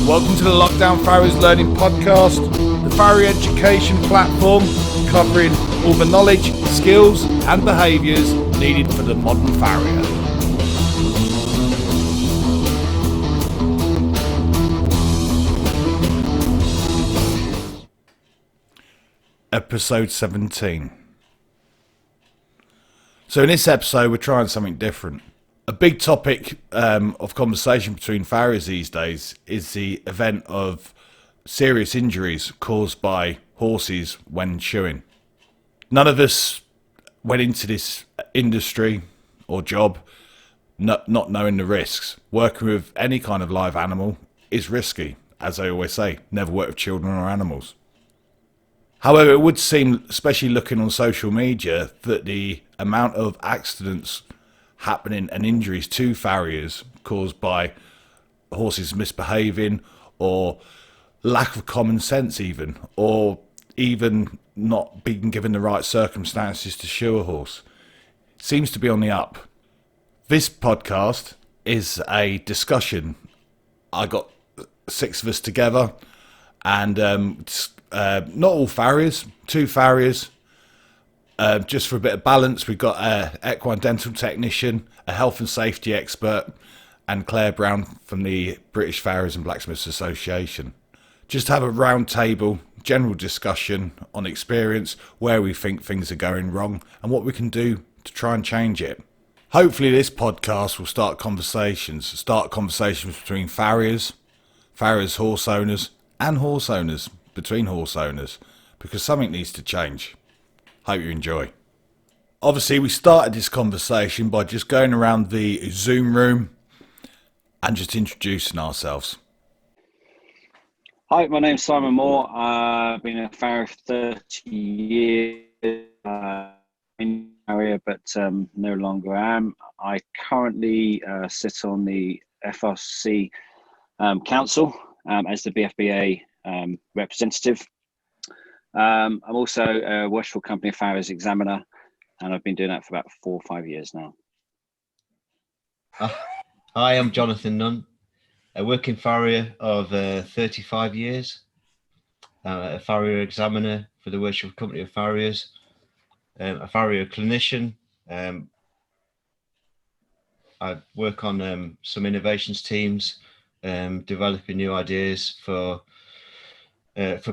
Welcome to the Lockdown Farriers Learning Podcast, the Farrier education platform covering all the knowledge, skills and behaviours needed for the modern farrier. Episode 17. So in this episode we're trying something different. A big topic of conversation between farriers these days is the event of serious injuries caused by horses when shoeing. None of us went into this industry or job not knowing the risks. Working with any kind of live animal is risky, as I always say, never work with children or animals. However, it would seem, especially looking on social media, that the amount of accidents happening and injuries to farriers caused by horses misbehaving or lack of common sense or even not being given the right circumstances to shoe a horse seems to be on the up. This podcast is a discussion. I got 6 of us together and not all farriers, 2 farriers. Just for a bit of balance, we've got an equine dental technician, a health and safety expert, and Claire Brown from the British Farriers and Blacksmiths Association. Just have a round table, general discussion on experience, where we think things are going wrong, and what we can do to try and change it. Hopefully this podcast will start conversations between farriers horse owners, and horse owners between horse owners, because something needs to change. Hope you enjoy. Obviously, we started this conversation by just going around the Zoom room and just introducing ourselves. Hi, my name's Simon Moore. I've been a farrier for 30 years in Farrier, but no longer am. I currently sit on the FRC Council as the BFBA representative. I'm also a worshipful company of Farriers examiner, and I've been doing that for about 4 or 5 years now. Hi, I'm Jonathan Nunn, a working farrier of 35 years, a farrier examiner for the worshipful company of Farriers, a farrier clinician. I work on some innovations teams, developing new ideas for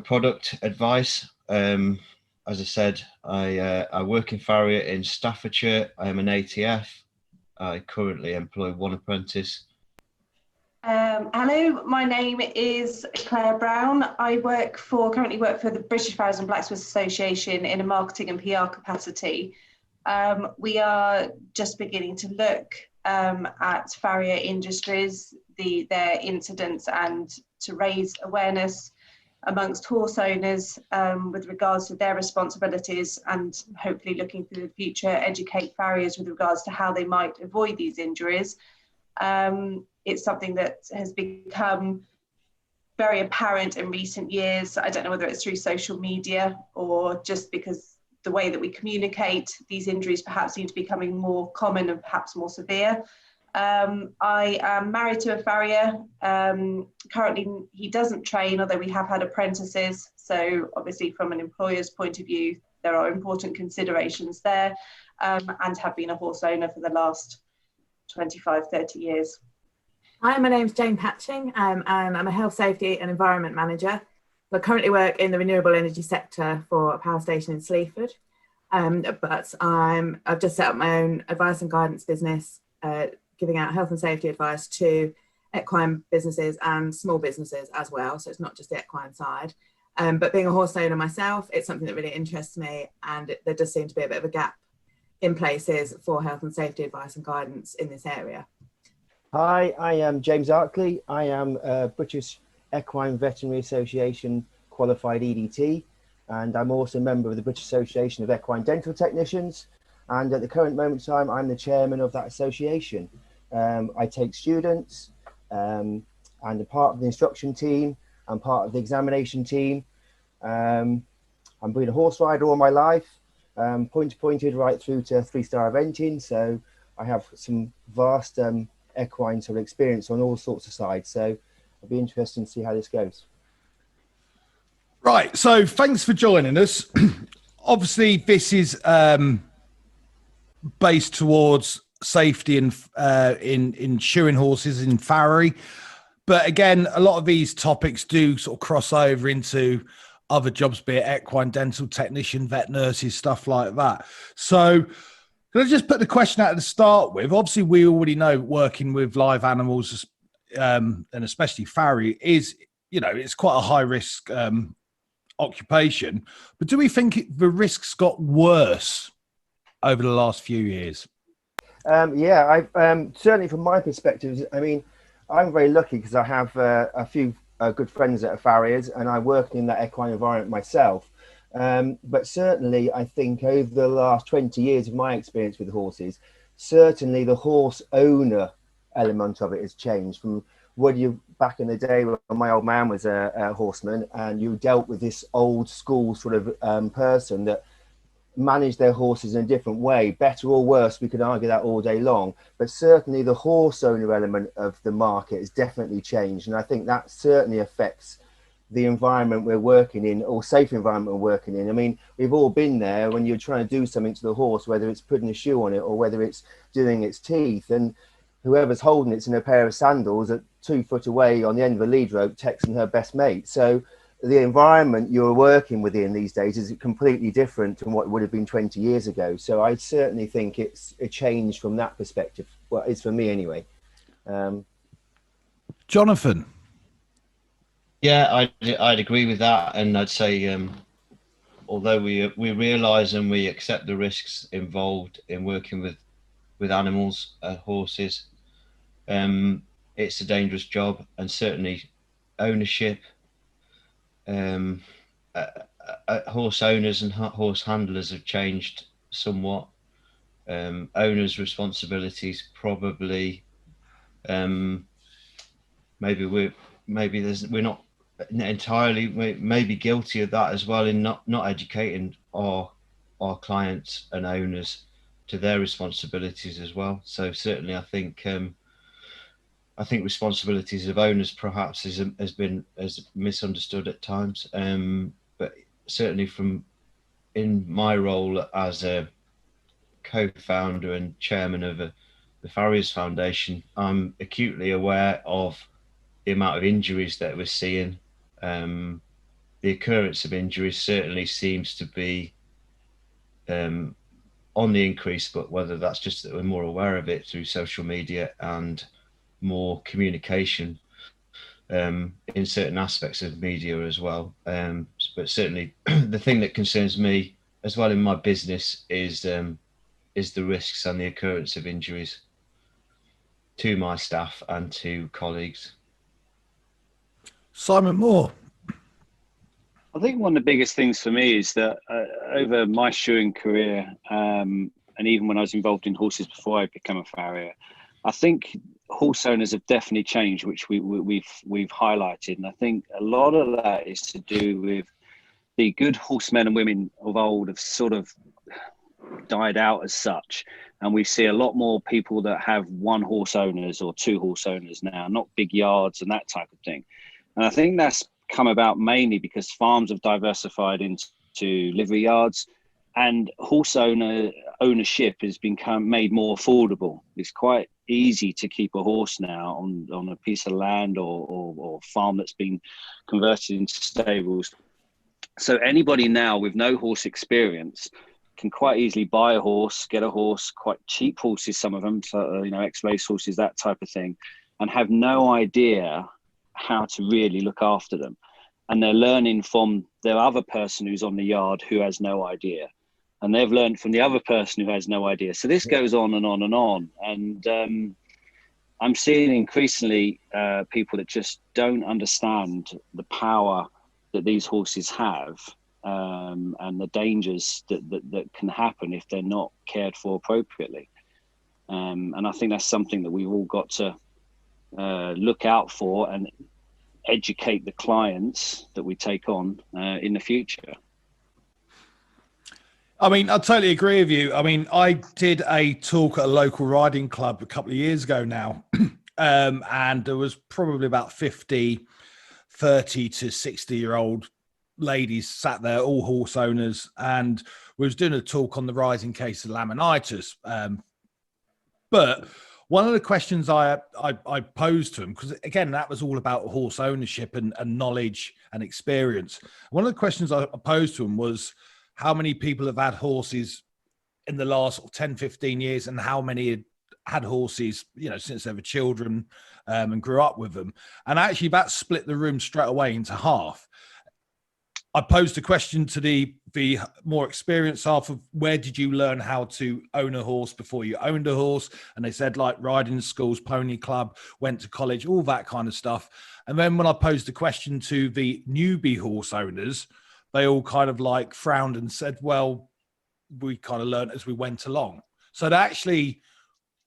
product advice. As I said, I work in Farrier in Staffordshire. I am an ATF. I currently employ 1 apprentice. Hello, my name is Claire Brown. I currently work for the British Farriers and Blacksmiths Association in a marketing and PR capacity. We are just beginning to look at farrier industries, their incidents, and to raise awareness amongst horse owners with regards to their responsibilities, and hopefully looking to the future educate farriers with regards to how they might avoid these injuries. It's something that has become very apparent in recent years. I don't know whether it's through social media or just because the way that we communicate, these injuries perhaps seem to be becoming more common and perhaps more severe. I am married to a farrier. Currently he doesn't train, although we have had apprentices. So obviously from an employer's point of view, there are important considerations there, and have been a horse owner for the last 25, 30 years. Hi, my name's Jane Patching, and I'm a health, safety and environment manager. I currently work in the renewable energy sector for a power station in Sleaford, but I've just set up my own advice and guidance business, giving out health and safety advice to equine businesses and small businesses as well. So it's not just the equine side. But being a horse owner myself, it's something that really interests me, and there does seem to be a bit of a gap in places for health and safety advice and guidance in this area. Hi, I am James Arkley. I am a British Equine Veterinary Association qualified EDT, and I'm also a member of the British Association of Equine Dental Technicians. And at the current moment in time, I'm the chairman of that association. I take students, and I'm part of the instruction team. I'm part of the examination team. I've been a horse rider all my life, pointed right through to 3-star eventing. So I have some vast equine sort of experience on all sorts of sides. So it'll be interesting to see how this goes. Right. So thanks for joining us. Obviously, this is based towards safety and in shoeing horses in Farriery. But again, a lot of these topics do sort of cross over into other jobs, be it equine, dental technician, vet nurses, stuff like that. So can I just put the question out to start with? Obviously, we already know working with live animals, and especially farrier, is, you know, it's quite a high risk occupation. But do we think the risks got worse over the last few years? Yeah, I certainly from my perspective, I mean, I'm very lucky because I have a few good friends that are farriers, and I work in that equine environment myself. But certainly, I think over the last 20 years of my experience with horses, certainly the horse owner element of it has changed from what you back in the day when my old man was a horseman, and you dealt with this old school sort of person that manage their horses in a different way, better or worse, we could argue that all day long, but certainly the horse owner element of the market has definitely changed, and I think that certainly affects the environment we're working in, or safe environment we're working in. I mean, we've all been there when you're trying to do something to the horse, whether it's putting a shoe on it or whether it's doing its teeth, and whoever's holding it's in a pair of sandals at 2 foot away on the end of a lead rope texting her best mate. So the environment you're working within these days is completely different from what would have been 20 years ago. So I certainly think it's a change from that perspective. Well, it's for me anyway. Jonathan? Yeah, I'd agree with that. And I'd say, although we realise and we accept the risks involved in working with animals, horses, it's a dangerous job, and certainly ownership, horse owners and horse handlers have changed somewhat. Owners' responsibilities probably, maybe we're not entirely maybe guilty of that as well, in not educating our clients and owners to their responsibilities as well. So certainly I think responsibilities of owners perhaps has been misunderstood at times, but certainly from in my role as a co-founder and chairman of the Farriers Foundation, I'm acutely aware of the amount of injuries that we're seeing. The occurrence of injuries certainly seems to be on the increase, but whether that's just that we're more aware of it through social media and more communication in certain aspects of media as well. But certainly the thing that concerns me as well in my business is the risks and the occurrence of injuries to my staff and to colleagues. Simon Moore? I think one of the biggest things for me is that over my shoeing career, and even when I was involved in horses before I became a farrier, I think horse owners have definitely changed, which we've highlighted, and I think a lot of that is to do with the good horsemen and women of old have sort of died out as such, and we see a lot more people that have one horse owners or two horse owners now, not big yards and that type of thing. And I think that's come about mainly because farms have diversified into livery yards, and horse ownership has become made more affordable. It's quite easy to keep a horse now on a piece of land or farm that's been converted into stables. So anybody now with no horse experience can quite easily buy a horse, get a horse, quite cheap horses, some of them, so, ex-race horses, that type of thing, and have no idea how to really look after them. And they're learning from their other person who's on the yard who has no idea. And they've learned from the other person who has no idea. So this goes on and on and on. And I'm seeing increasingly people that just don't understand the power that these horses have, and the dangers that can happen if they're not cared for appropriately. And I think that's something that we've all got to look out for and educate the clients that we take on in the future. I mean, I totally agree with you. I mean, I did a talk at a local riding club a couple of years ago now, and there was probably about 30 to 60-year-old ladies sat there, all horse owners, and we was doing a talk on the rising case of laminitis. But one of the questions I posed to them, because again, that was all about horse ownership and knowledge and experience. One of the questions I posed to them was, how many people have had horses in the last 10, 15 years, and how many had horses, since they were children and grew up with them? And actually that split the room straight away into half. I posed a question to the more experienced half of, where did you learn how to own a horse before you owned a horse? And they said, like, riding schools, pony club, went to college, all that kind of stuff. And then when I posed the question to the newbie horse owners, they all kind of like frowned and said, well, we kind of learned as we went along. So they actually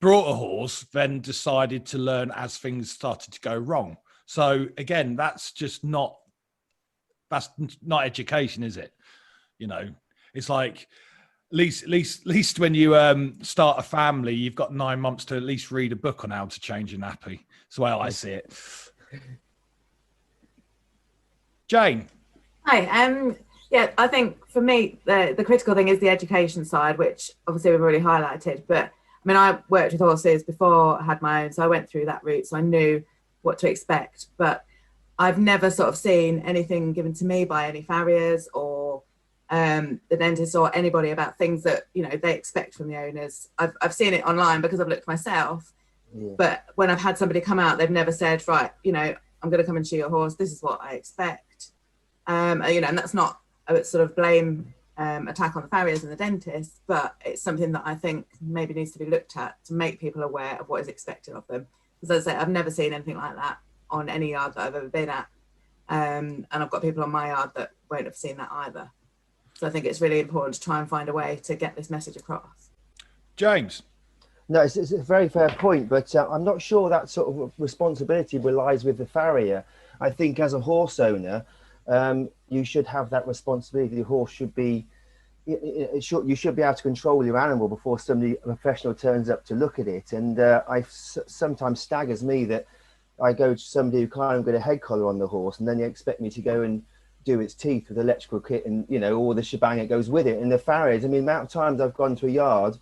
brought a horse, then decided to learn as things started to go wrong. So again, that's not education, is it? It's like, at least when you start a family, you've got 9 months to at least read a book on how to change a nappy. That's the way I see it. Jane. Hi. Yeah, I think for me, the critical thing is the education side, which obviously we've already highlighted. But I mean, I worked with horses before I had my own, so I went through that route, so I knew what to expect. But I've never sort of seen anything given to me by any farriers or the dentist or anybody about things that, they expect from the owners. I've seen it online because I've looked myself, but when I've had somebody come out, they've never said, right, I'm going to come and shoe your horse. This is what I expect. And that's not a sort of blame attack on the farriers and the dentists, but it's something that I think maybe needs to be looked at to make people aware of what is expected of them. Because as I say, I've never seen anything like that on any yard that I've ever been at. And I've got people on my yard that won't have seen that either. So I think it's really important to try and find a way to get this message across. James. No, it's a very fair point, but I'm not sure that sort of responsibility relies with the farrier. I think as a horse owner, you should have that responsibility. The horse should be, you should be able to control your animal before a professional turns up to look at it. And sometimes staggers me that I go to somebody who can't even get a head collar on the horse, and then you expect me to go and do its teeth with electrical kit and, all the shebang that goes with it. And the farriers, I mean, the amount of times I've gone to a yard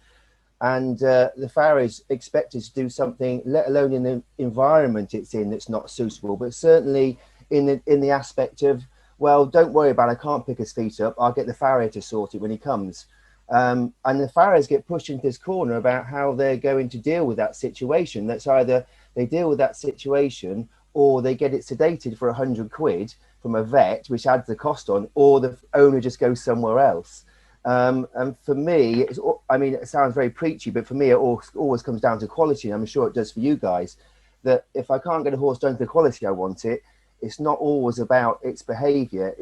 and the farriers expect us to do something, let alone in the environment it's in, that's not suitable, but certainly in the aspect of, well, don't worry about it, I can't pick his feet up, I'll get the farrier to sort it when he comes. And the farriers get pushed into this corner about how they're going to deal with that situation. That's either they deal with that situation, or they get it sedated for £100 from a vet, which adds the cost on, or the owner just goes somewhere else. And for me, it sounds very preachy, but for me, it always comes down to quality. I'm sure it does for you guys, that if I can't get a horse done to the quality I want it, it's not always about its behavior.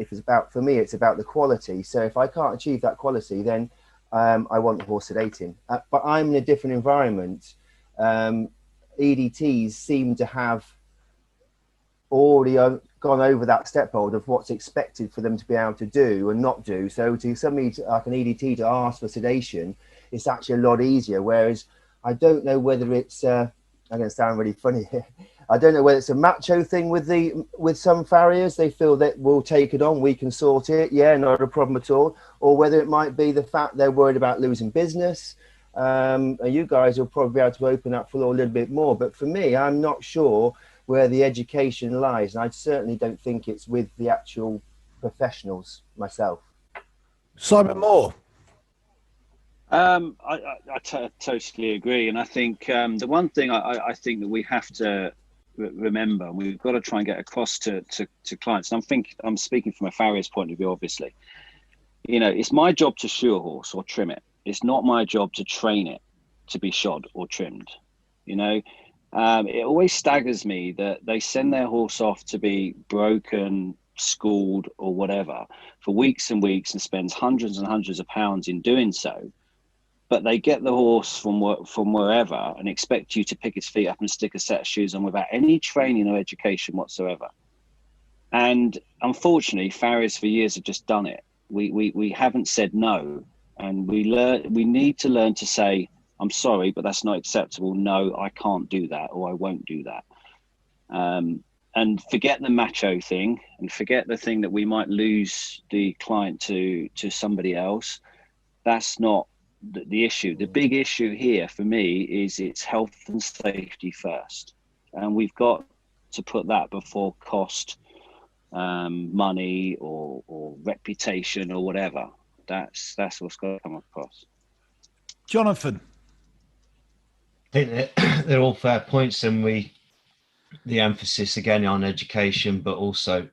For me, it's about the quality. So if I can't achieve that quality, then I want the horse sedating. But I'm in a different environment. EDTs seem to have already gone over that stephold of what's expected for them to be able to do and not do. So to somebody like an EDT to ask for sedation, it's actually a lot easier. Whereas I don't know whether it's, I'm going to sound really funny here. I don't know whether it's a macho thing with some farriers. They feel that we'll take it on, we can sort it. Yeah, not a problem at all. Or whether it might be the fact they're worried about losing business. You guys will probably be able to open up for a little bit more. But for me, I'm not sure where the education lies. And I certainly don't think it's with the actual professionals myself. Simon Moore. I totally agree. And I think the one thing I think that we have to remember, and we've got to try and get across to clients, and I'm speaking from a farrier's point of view, obviously, it's my job to shoe a horse or trim it. It's not my job to train it to be shod or trimmed. It always staggers me that they send their horse off to be broken, schooled or whatever for weeks and weeks and spends hundreds and hundreds of pounds in doing so. But they get the horse from wherever and expect you to pick his feet up and stick a set of shoes on without any training or education whatsoever. And unfortunately, farriers for years have just done it. We haven't said no, and we need to learn to say, I'm sorry, but that's not acceptable. No, I can't do that, or I won't do that. And forget the macho thing, and forget the thing that we might lose the client to somebody else. That's not the issue. The big issue here for me is it's health and safety first, and we've got to put that before cost, money, or reputation, or whatever. That's what's got to come across. Jonathan. I think they're all fair points, and the emphasis again on education, but also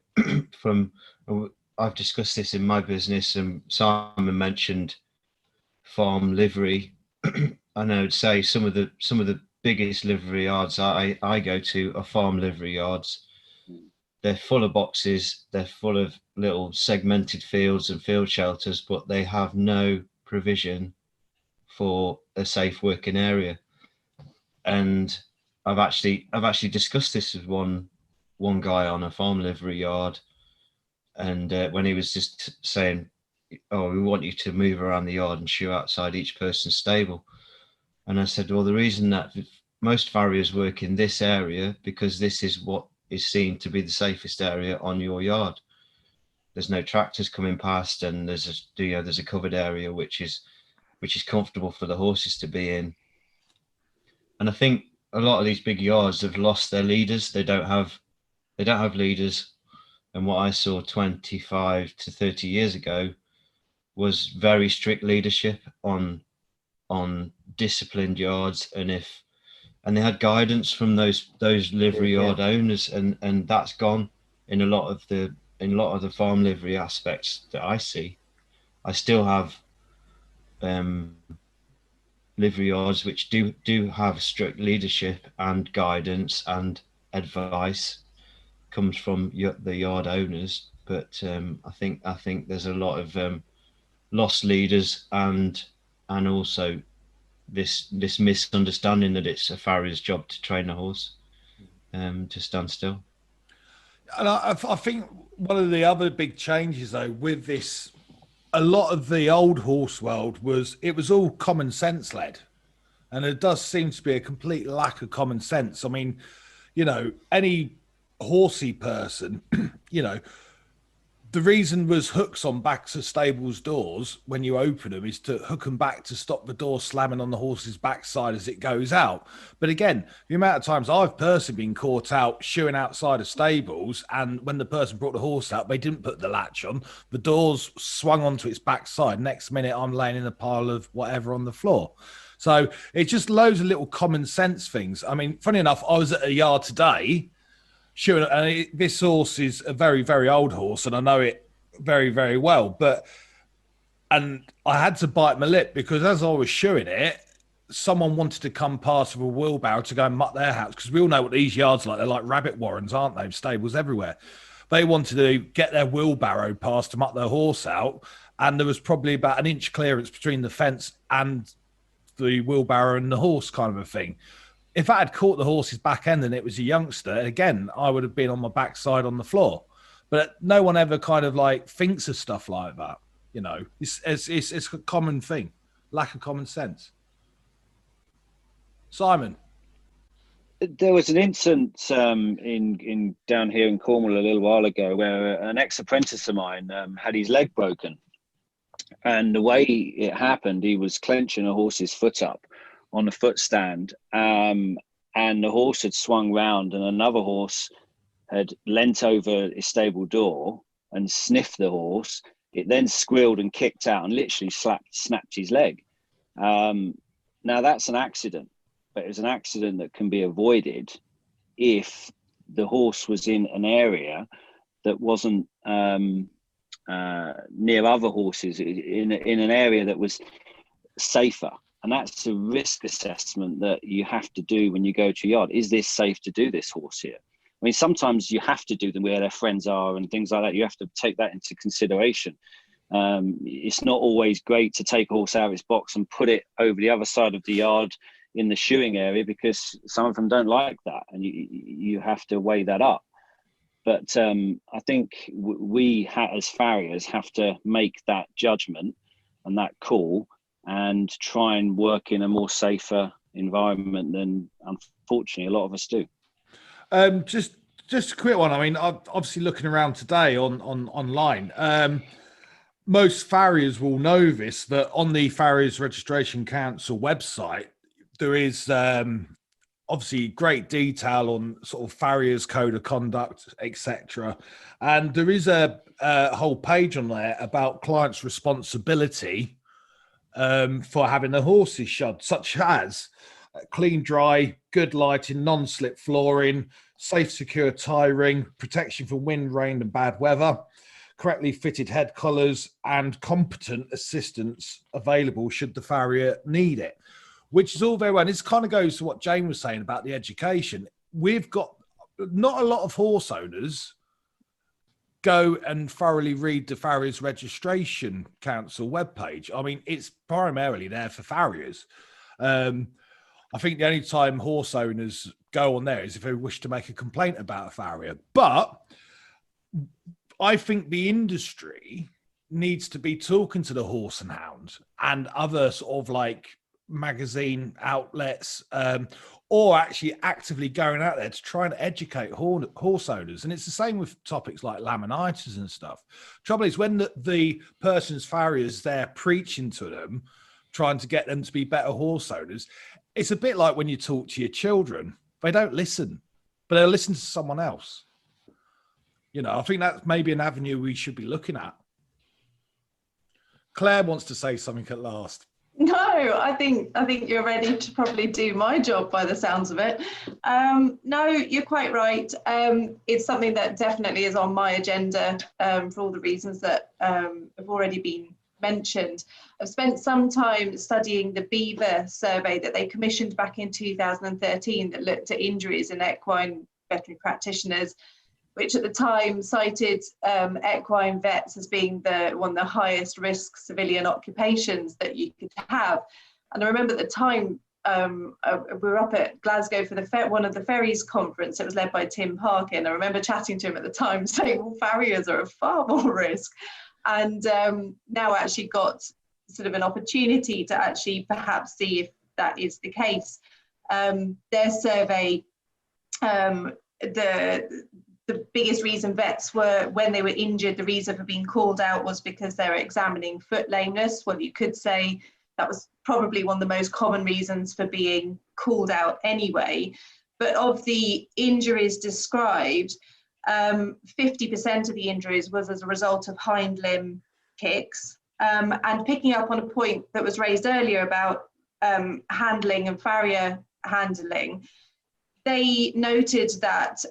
I've discussed this in my business, and Simon mentioned farm livery. And I would say some of the biggest livery yards I go to are farm livery yards. They're full of boxes, they're full of little segmented fields and field shelters, but they have no provision for a safe working area. And I've actually discussed this with one guy on a farm livery yard, and when he was just saying, "Oh, we want you to move around the yard and shoe outside each person's stable," and I said, "Well, the reason that most farriers work in this area because this is what is seen to be the safest area on your yard. There's no tractors coming past, and there's a covered area which is comfortable for the horses to be in." And I think a lot of these big yards have lost their leaders. They don't have leaders. And what I saw 25 to 30 years ago was very strict leadership on disciplined yards, and they had guidance from those livery yard owners, and that's gone in a lot of the farm livery aspects that I see. I still have livery yards which do have strict leadership and guidance and advice comes from the yard owners, but I think there's a lot of lost leaders and also this misunderstanding that it's a farrier's job to train a horse to stand still. And I think one of the other big changes though with this, a lot of the old horse world was all common sense led, and there does seem to be a complete lack of common sense. I mean, any horsey person, the reason was hooks on backs of stables doors when you open them is to hook them back to stop the door slamming on the horse's backside as it goes out. But again, the amount of times I've personally been caught out shoeing outside of stables, and when the person brought the horse out, they didn't put the latch on, the doors swung onto its backside. Next minute I'm laying in a pile of whatever on the floor. So it's just loads of little common sense things. I mean, funny enough, I was at a yard today, sure, and this horse is a very, very old horse, and I know it very, very well. And I had to bite my lip because as I was shoeing it, someone wanted to come past with a wheelbarrow to go and muck their house, because we all know what these yards are like. They're like rabbit warrens, aren't they? Stables everywhere. They wanted to get their wheelbarrow past to muck their horse out, and there was probably about an inch clearance between the fence and the wheelbarrow and the horse, kind of a thing. If I had caught the horse's back end and it was a youngster, again, I would have been on my backside on the floor. But no one ever kind of like thinks of stuff like that. It's a common thing, lack of common sense. Simon. There was an incident in down here in Cornwall a little while ago where an ex-apprentice of mine had his leg broken. And the way it happened, he was clenching a horse's foot up on the foot stand, and the horse had swung round, and another horse had leant over his stable door and sniffed the horse. It then squealed and kicked out and literally snapped his leg. Now that's an accident, but it was an accident that can be avoided if the horse was in an area that wasn't near other horses, in an area that was safer. And that's a risk assessment that you have to do when you go to a yard. Is this safe to do this horse here? I mean, sometimes you have to do them where their friends are and things like that. You have to take that into consideration. It's not always great to take a horse out of its box and put it over the other side of the yard in the shoeing area, because some of them don't like that, and you have to weigh that up. But I think we as farriers have to make that judgment and that call and try and work in a more safer environment than unfortunately a lot of us do. Just a quick one. I mean, obviously looking around today on online, most farriers will know this, that on the Farriers Registration Council website, there is obviously great detail on sort of farriers' code of conduct, etc. And there is a whole page on there about clients' responsibility for having their horses shod, such as clean, dry, good lighting, non-slip flooring, safe, secure tiring, protection from wind, rain, and bad weather, correctly fitted head collars, and competent assistance available should the farrier need it, which is all very well. And this kind of goes to what Jane was saying about the education. We've got not a lot of horse owners go and thoroughly read the Farriers Registration Council webpage. I mean, it's primarily there for farriers. I think the only time horse owners go on there is if they wish to make a complaint about a farrier. But I think the industry needs to be talking to the Horse and Hound and other sort of like magazine outlets, or actually actively going out there to try and educate horse owners. And it's the same with topics like laminitis and stuff. Trouble is, when the person's farrier's there preaching to them, trying to get them to be better horse owners, it's a bit like when you talk to your children. They don't listen, but they'll listen to someone else. You know, I think that's maybe an avenue we should be looking at. Claire wants to say something at last. No, I think you're ready to probably do my job by the sounds of it. No, you're quite right. It's something that definitely is on my agenda for all the reasons that have already been mentioned. I've spent some time studying the BFBA survey that they commissioned back in 2013 that looked at injuries in equine veterinary practitioners, which at the time cited equine vets as being one of the highest risk civilian occupations that you could have. And I remember at the time, we were up at Glasgow for one of the Ferries conference. It was led by Tim Parkin. I remember chatting to him at the time saying, well, farriers are at far more risk. And now actually got sort of an opportunity to actually perhaps see if that is the case. Their survey, the biggest reason vets were, when they were injured, the reason for being called out was because they were examining foot lameness. Well, you could say that was probably one of the most common reasons for being called out anyway. But of the injuries described, 50% of the injuries was as a result of hind limb kicks. And picking up on a point that was raised earlier about handling and farrier handling, they noted that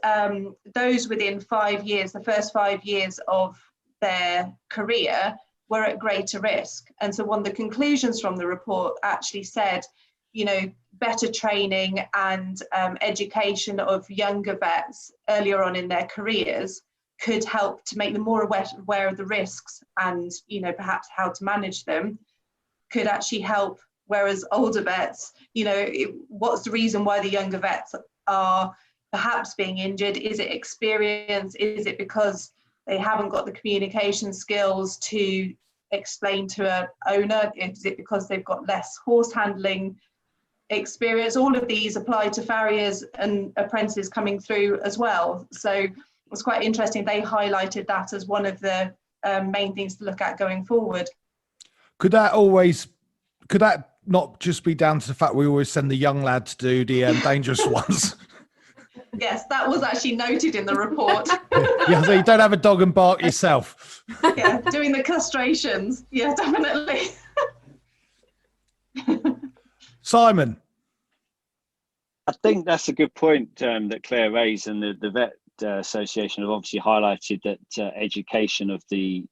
those within 5 years, the first 5 years of their career, were at greater risk. And so one of the conclusions from the report actually said, you know, better training and education of younger vets earlier on in their careers could help to make them more aware of the risks and, you know, perhaps how to manage them, could actually help. Whereas older vets, you know, what's the reason why the younger vets are perhaps being injured? Is it experience? Is it because they haven't got the communication skills to explain to an owner? Is it because they've got less horse handling experience? All of these apply to farriers and apprentices coming through as well. So it's quite interesting. They highlighted that as one of the main things to look at going forward. Could that not just be down to the fact we always send the young lad to do the dangerous ones? Yes, that was actually noted in the report. Yeah, so you don't have a dog and bark yourself. Yeah, doing the castrations. Yeah, definitely. I Simon. think that's a good point that Claire raised, and the Vet Association have obviously highlighted that education of the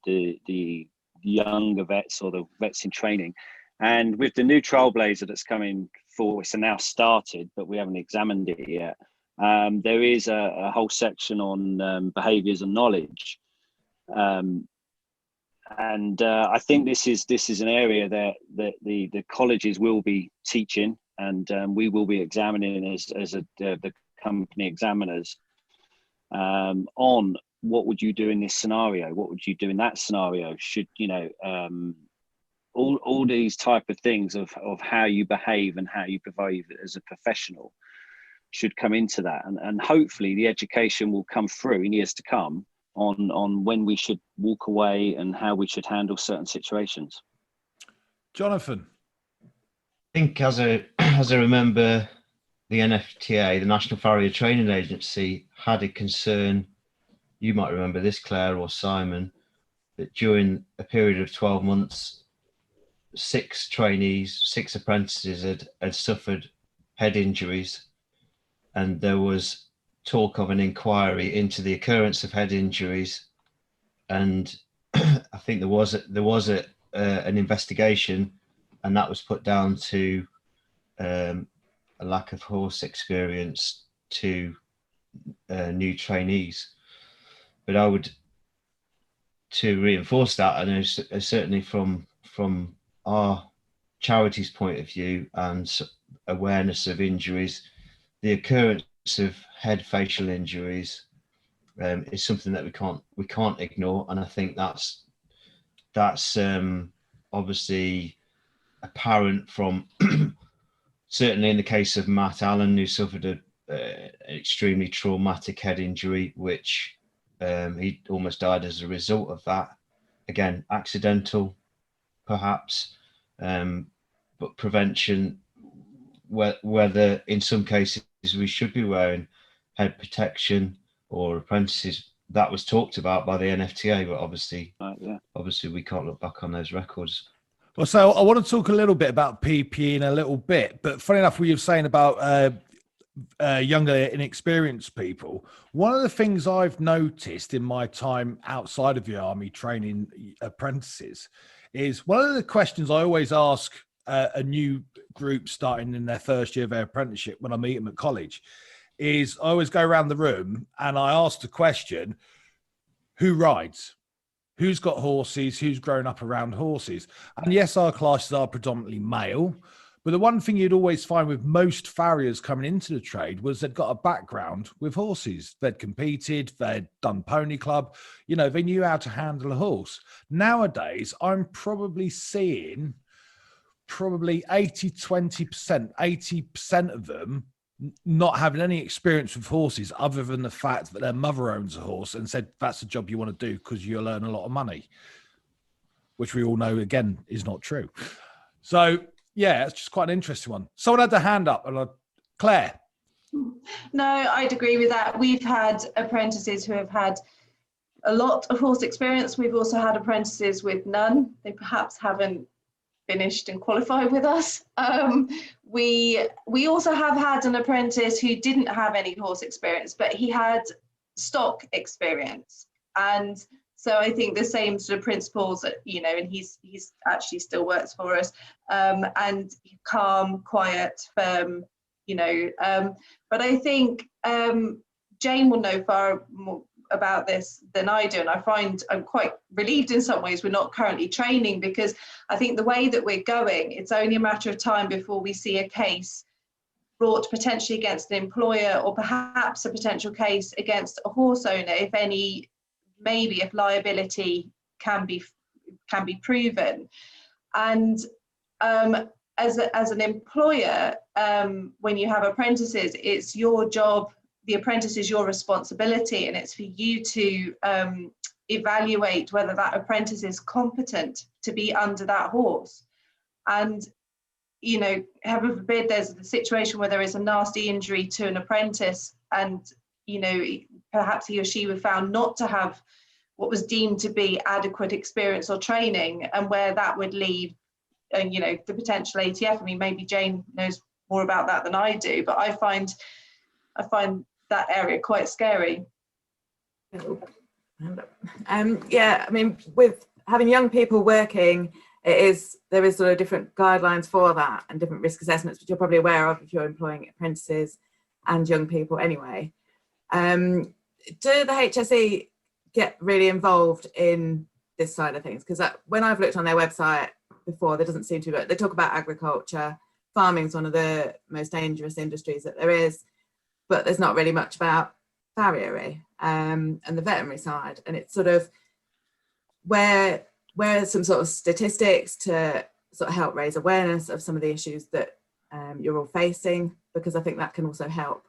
younger vets or the vets in training. And with the new Trailblazer that's coming forward, it's now started, but we haven't examined it yet. There is a whole section on behaviours and knowledge, and I think this is an area that the colleges will be teaching, and we will be examining as the company examiners on what would you do in this scenario, what would you do in that scenario. Should, you know, all these type of things of how you behave and how you behave as a professional should come into that, and hopefully the education will come through in years to come on when we should walk away and how we should handle certain situations. Jonathan? I think as I remember, the NFTA, the National Farrier Training Agency, had a concern, you might remember this, Claire or Simon, that during a period of 12 months, 6 trainees, 6 apprentices had suffered head injuries, and there was talk of an inquiry into the occurrence of head injuries, and I think there was an investigation, and that was put down to a lack of horse experience to new trainees. But I would, to reinforce that, I know certainly from our charity's point of view and awareness of injuries, the occurrence of head facial injuries is something that we can't ignore, and I think that's obviously apparent from certainly in the case of Matt Allen, who suffered an extremely traumatic head injury, which he almost died as a result of that. Again, accidental, perhaps, but prevention, whether in some cases we should be wearing head protection or apprentices, that was talked about by the NFTA, but obviously we can't look back on those records. Well, so I want to talk a little bit about PPE in a little bit, but funny enough, what you're saying about younger, inexperienced people, one of the things I've noticed in my time outside of the army training apprentices is one of the questions I always ask a new group starting in their first year of their apprenticeship when I meet them at college is I always go around the room and I ask the question, who rides? Who's got horses? Who's grown up around horses? And yes, our classes are predominantly male, but the one thing you'd always find with most farriers coming into the trade was they'd got a background with horses. They'd competed, they'd done pony club, they knew how to handle a horse. Nowadays, I'm probably seeing 80% of them not having any experience with horses other than the fact that their mother owns a horse and said, that's the job you want to do because you'll earn a lot of money, which we all know, again, is not true. So, yeah, it's just quite an interesting one. Someone had their hand up. And Claire. No, I'd agree with that. We've had apprentices who have had a lot of horse experience. We've also had apprentices with none. They perhaps haven't finished and qualified with us. We also have had an apprentice who didn't have any horse experience, but he had stock experience. And so I think the same sort of principles, and he's actually still works for us, and calm, quiet, firm, but I think Jane will know far more about this than I do, and I find I'm quite relieved in some ways we're not currently training, because I think the way that we're going, it's only a matter of time before we see a case brought potentially against an employer, or perhaps a potential case against a horse owner, if liability can be proven. And as an employer, when you have apprentices, it's your job. The apprentice is your responsibility, and it's for you to evaluate whether that apprentice is competent to be under that horse. And, heaven forbid there's a situation where there is a nasty injury to an apprentice, and, perhaps he or she was found not to have what was deemed to be adequate experience or training, and where that would lead, the potential ATF. I mean, maybe Jane knows more about that than I do, but I find that area quite scary. Yeah, I mean, with having young people working, there is sort of different guidelines for that and different risk assessments, which you're probably aware of if you're employing apprentices and young people anyway. Do the HSE get really involved in this side of things? Because when I've looked on their website before, there doesn't seem to be. They talk about agriculture. Farming is one of the most dangerous industries that there is, but there's not really much about Farriery and the veterinary side. And it's sort of where where some sort of statistics to sort of help raise awareness of some of the issues that you're all facing, because I think that can also help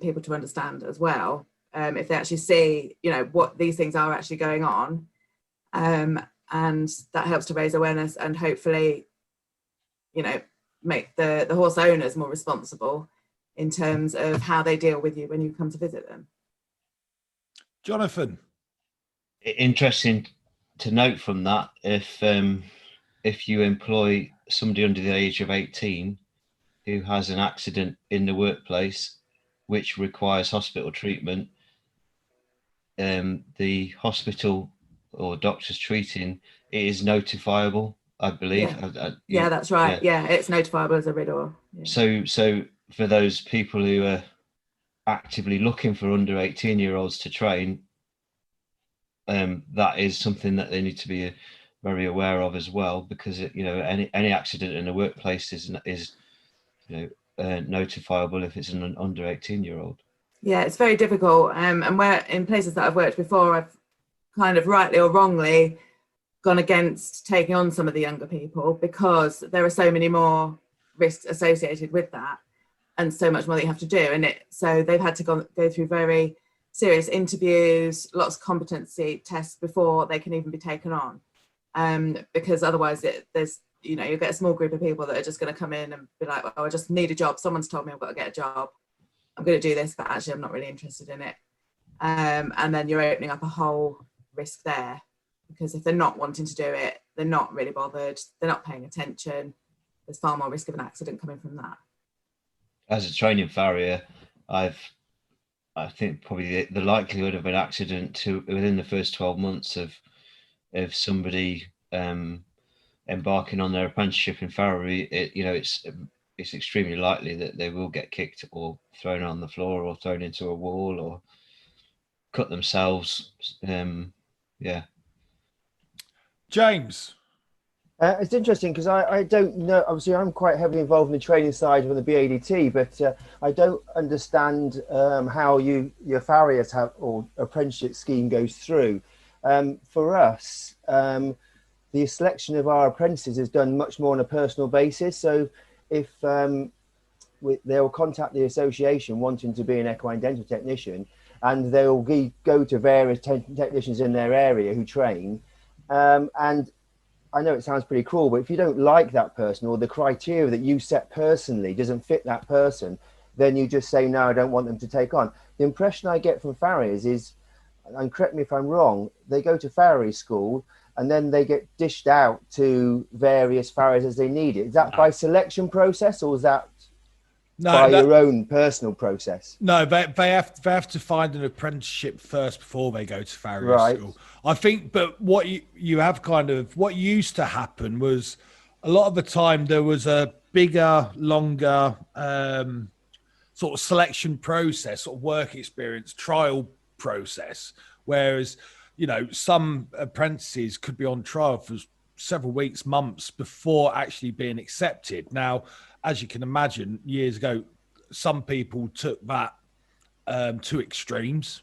people to understand as well, if they actually see, you know, what these things are actually going on, and that helps to raise awareness and hopefully, you know, make the horse owners more responsible in terms of how they deal with you when you come to visit them. Jonathan. Interesting to note from that, if you employ somebody under the age of 18 who has an accident in the workplace which requires hospital treatment, the hospital or doctors treating it is notifiable, I believe. Yeah, that's right. Yeah, it's notifiable as a RIDDOR. Yeah. So for those people who are actively looking for under 18-year-olds to train, that is something that they need to be very aware of as well, because you know, any accident in the workplace is you know, notifiable if it's an under 18-year-old. Yeah, it's very difficult, and where in places that I've worked before, I've kind of rightly or wrongly gone against taking on some of the younger people because there are so many more risks associated with that and so much more that you have to do. And so they've had to go through very serious interviews, lots of competency tests before they can even be taken on, because otherwise there's, you know, you'll get a small group of people that are just going to come in and be like, oh, I just need a job. Someone's told me I've got to get a job. I'm going to do this, but actually I'm not really interested in it. And then you're opening up a whole risk there, because if they're not wanting to do it, they're not really bothered, they're not paying attention, there's far more risk of an accident coming from that. As a training farrier, I think probably the likelihood of an accident within the first 12 months of somebody embarking on their apprenticeship in Farrier, you know, it's extremely likely that they will get kicked or thrown on the floor or thrown into a wall or cut themselves. Yeah. James. It's interesting because I don't know, obviously I'm quite heavily involved in the training side of the BADT, but I don't understand how your farriers have, or apprenticeship scheme goes through. For us, the selection of our apprentices is done much more on a personal basis. So if they'll contact the association wanting to be an equine dental technician, and they'll go to various technicians in their area who train, and I know it sounds pretty cruel, but if you don't like that person or the criteria that you set personally doesn't fit that person, then you just say, no, I don't want them to take on. The impression I get from farriers is, and correct me if I'm wrong, they go to farrier school and then they get dished out to various farriers as they need it. Is that by selection process, or is that by your own personal process? No, they have to find an apprenticeship first before they go to farrier school. I think, but what you have kind of, what used to happen was a lot of the time there was a bigger, longer sort of selection process, sort of work experience, trial process, whereas, you know, some apprentices could be on trial for several weeks, months before actually being accepted. Now, as you can imagine, years ago, some people took that to extremes,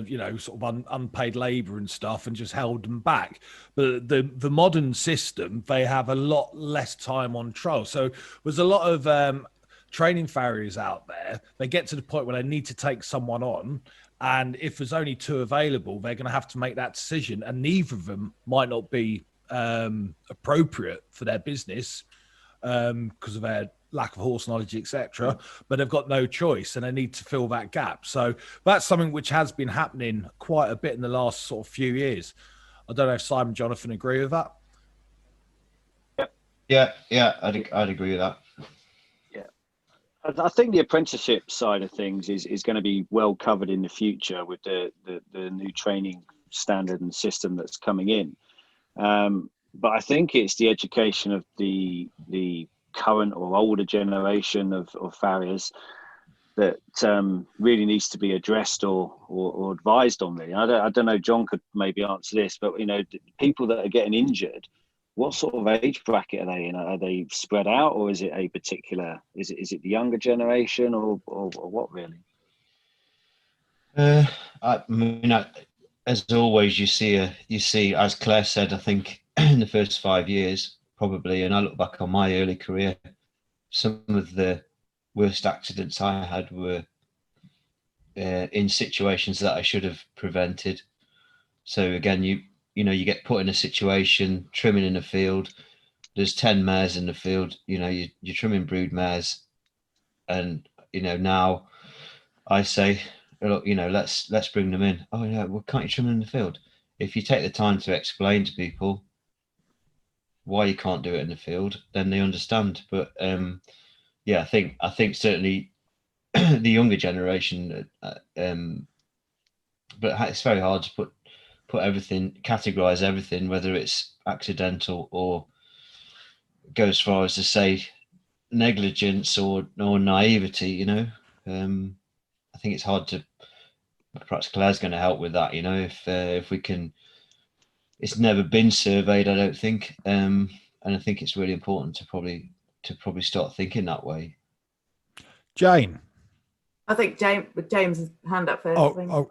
you know, sort of unpaid labour and stuff, and just held them back. But the modern system, they have a lot less time on trial. So there's a lot of training farriers out there. They get to the point where they need to take someone on, and if there's only two available, they're going to have to make that decision, and neither of them might not be appropriate for their business because of their lack of horse knowledge, etc. But they've got no choice, and they need to fill that gap. So that's something which has been happening quite a bit in the last sort of few years. I don't know if Simon, Jonathan agree with that. Yeah, I'd agree with that. I think the apprenticeship side of things is going to be well covered in the future with the new training standard and system that's coming in. But I think it's the education of the current or older generation of farriers that really needs to be addressed or advised on. Really, I don't know. John could maybe answer this, but you know, people that are getting injured, what sort of age bracket are they in? Are they spread out, or is it a particular? Is it the younger generation, or what really? I mean, as always, you see, as Claire said, I think in the first 5 years, probably, and I look back on my early career, some of the worst accidents I had were in situations that I should have prevented. So again, you get put in a situation, trimming in a field, there's 10 mares in the field, you're trimming brood mares, and now I say, look, let's bring them in. Oh yeah, well, can't you trim them in the field? If you take the time to explain to people why you can't do it in the field, then they understand. But yeah, I think certainly the younger generation, but it's very hard to categorize everything, whether it's accidental or go as far as to say negligence or naivety. I think it's hard to. Perhaps Claire's going to help with that. If we can. It's never been surveyed, I don't think, and I think it's really important to probably start thinking that way. Jane. I think James' hand up first.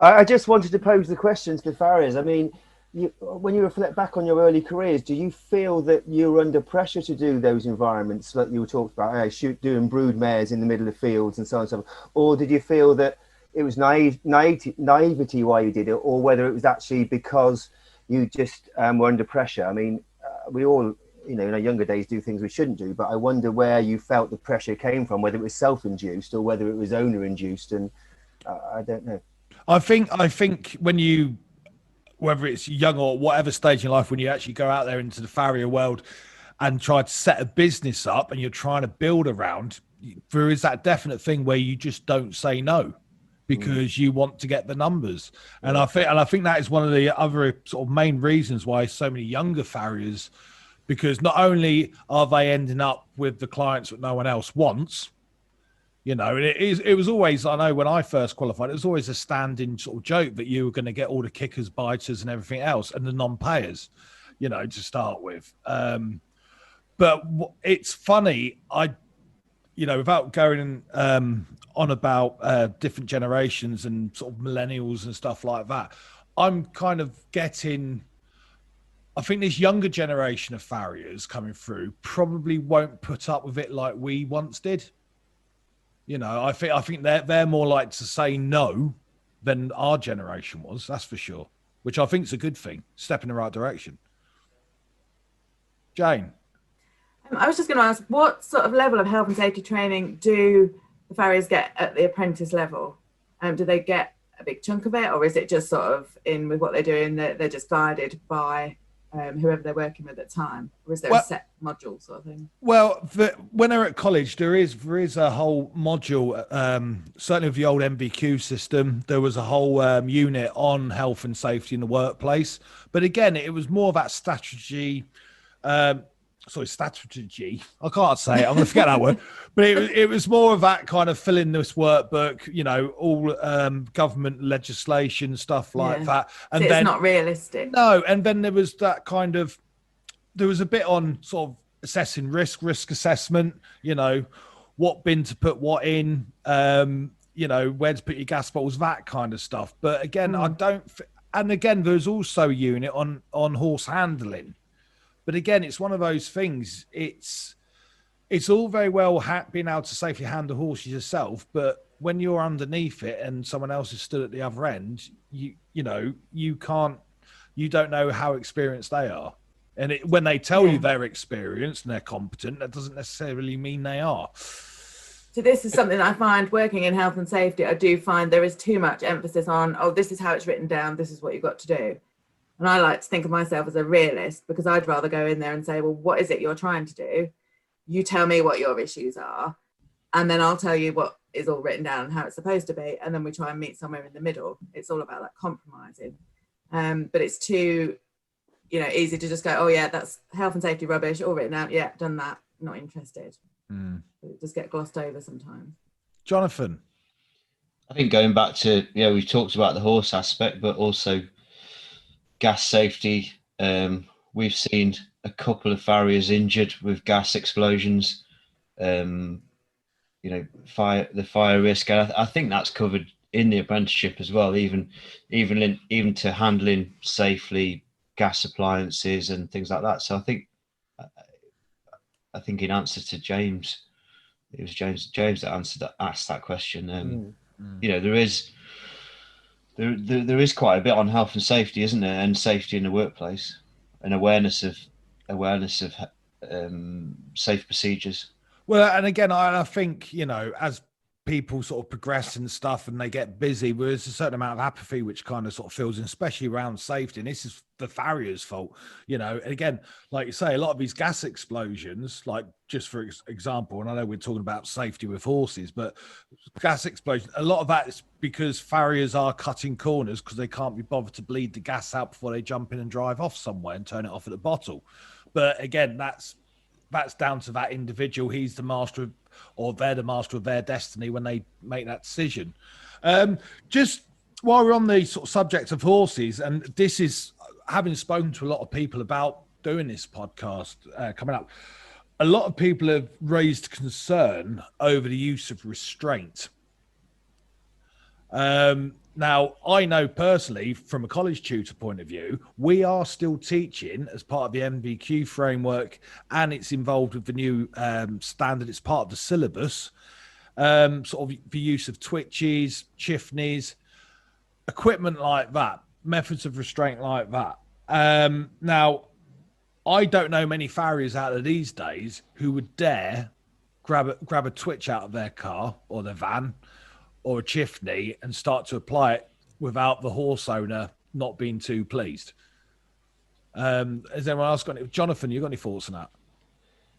I just wanted to pose the questions to Farriers. I mean, when you reflect back on your early careers, do you feel that you were under pressure to do those environments like you were talking about, doing brood mares in the middle of fields and so on and so forth? Or did you feel that it was naivety why you did it, or whether it was actually because you just were under pressure? I mean, we all, in our younger days, do things we shouldn't do, but I wonder where you felt the pressure came from, whether it was self-induced or whether it was owner-induced, and I don't know. I think whether it's young or whatever stage in life, when you actually go out there into the farrier world and try to set a business up and you're trying to build around, there is that definite thing where you just don't say no because you want to get the numbers. And I think that is one of the other sort of main reasons why so many younger farriers, because not only are they ending up with the clients that no one else wants, it was always, I know when I first qualified, it was always a standing sort of joke that you were going to get all the kickers, biters and everything else and the non-payers, to start with. But it's funny, without going on about different generations and sort of millennials and stuff like that, I'm kind of getting... I think this younger generation of farriers coming through probably won't put up with it like we once did. I think they're more like to say no than our generation was. That's for sure. Which I think is a good thing. Step in the right direction. Jane, I was just going to ask, what sort of level of health and safety training do the farriers get at the apprentice level? Do they get a big chunk of it, or is it just sort of in with what they're doing? They're just guided by whoever they're working with at the time, or is there a set module sort of thing? Well, when they're at college, there is a whole module. Certainly with the old MVQ system, there was a whole unit on health and safety in the workplace. But again, it was more that strategy. Strategy. I can't say it. I'm going to forget that word. But it was more of that kind of fill in this workbook, all government legislation, stuff like that. And so then it's not realistic. No. And then there was that there was a bit on sort of assessing risk assessment, what bin to put what in, where to put your gas bottles, that kind of stuff. But again, and again, there's also a unit on horse handling. But again, it's one of those things. It's all very well being able to safely handle horses yourself, but when you're underneath it and someone else is stood at the other end, you don't know how experienced they are. And when they tell you they're experienced and they're competent, that doesn't necessarily mean they are. So this is something I find working in health and safety. I do find there is too much emphasis on, this is how it's written down. This is what you've got to do. And I like to think of myself as a realist, because I'd rather go in there and say, well, what is it you're trying to do? You tell me what your issues are, and then I'll tell you what is all written down and how it's supposed to be. And then we try and meet somewhere in the middle. It's all about like compromising. But it's too, easy to just go, oh yeah, that's health and safety rubbish, all written out. Yeah, done that. Not interested. It just get glossed over sometimes. Jonathan. I think going back to, we've talked about the horse aspect, but also gas safety. We've seen a couple of farriers injured with gas explosions. The fire risk. I think that's covered in the apprenticeship as well, even to handling safely gas appliances and things like that. So I think in answer to James, it was James that asked that question. You know, there is quite a bit on health and safety, isn't there, and safety in the workplace, and awareness of safe procedures. Well, and again, I think, you know, as people sort of progress and stuff and they get busy, there's a certain amount of apathy which kind of sort of fills in, especially around safety. And this is the farriers' fault, you know. And again, like you say, a lot of these gas explosions, like just for example, and I know we're talking about safety with horses, but gas explosion, a lot of that is because farriers are cutting corners because they can't be bothered to bleed the gas out before they jump in and drive off somewhere and turn it off at the bottle. But again, that's down to that individual. He's the master of, or they're the master of their destiny when they make that decision. Just while we're on the sort of subject of horses, and this is having spoken to a lot of people about doing this podcast coming up, a lot of people have raised concern over the use of restraint. Now, I know personally, from a college tutor point of view, we are still teaching as part of the MVQ framework, and it's involved with the new standard. It's part of the syllabus, sort of the use of twitches, chiffneys, equipment like that, methods of restraint like that. Now, I don't know many farriers out of these days who would dare grab a twitch out of their car or their van or a chiffney and start to apply it without the horse owner not being too pleased. Has anyone else got any? Jonathan, you got any thoughts on that?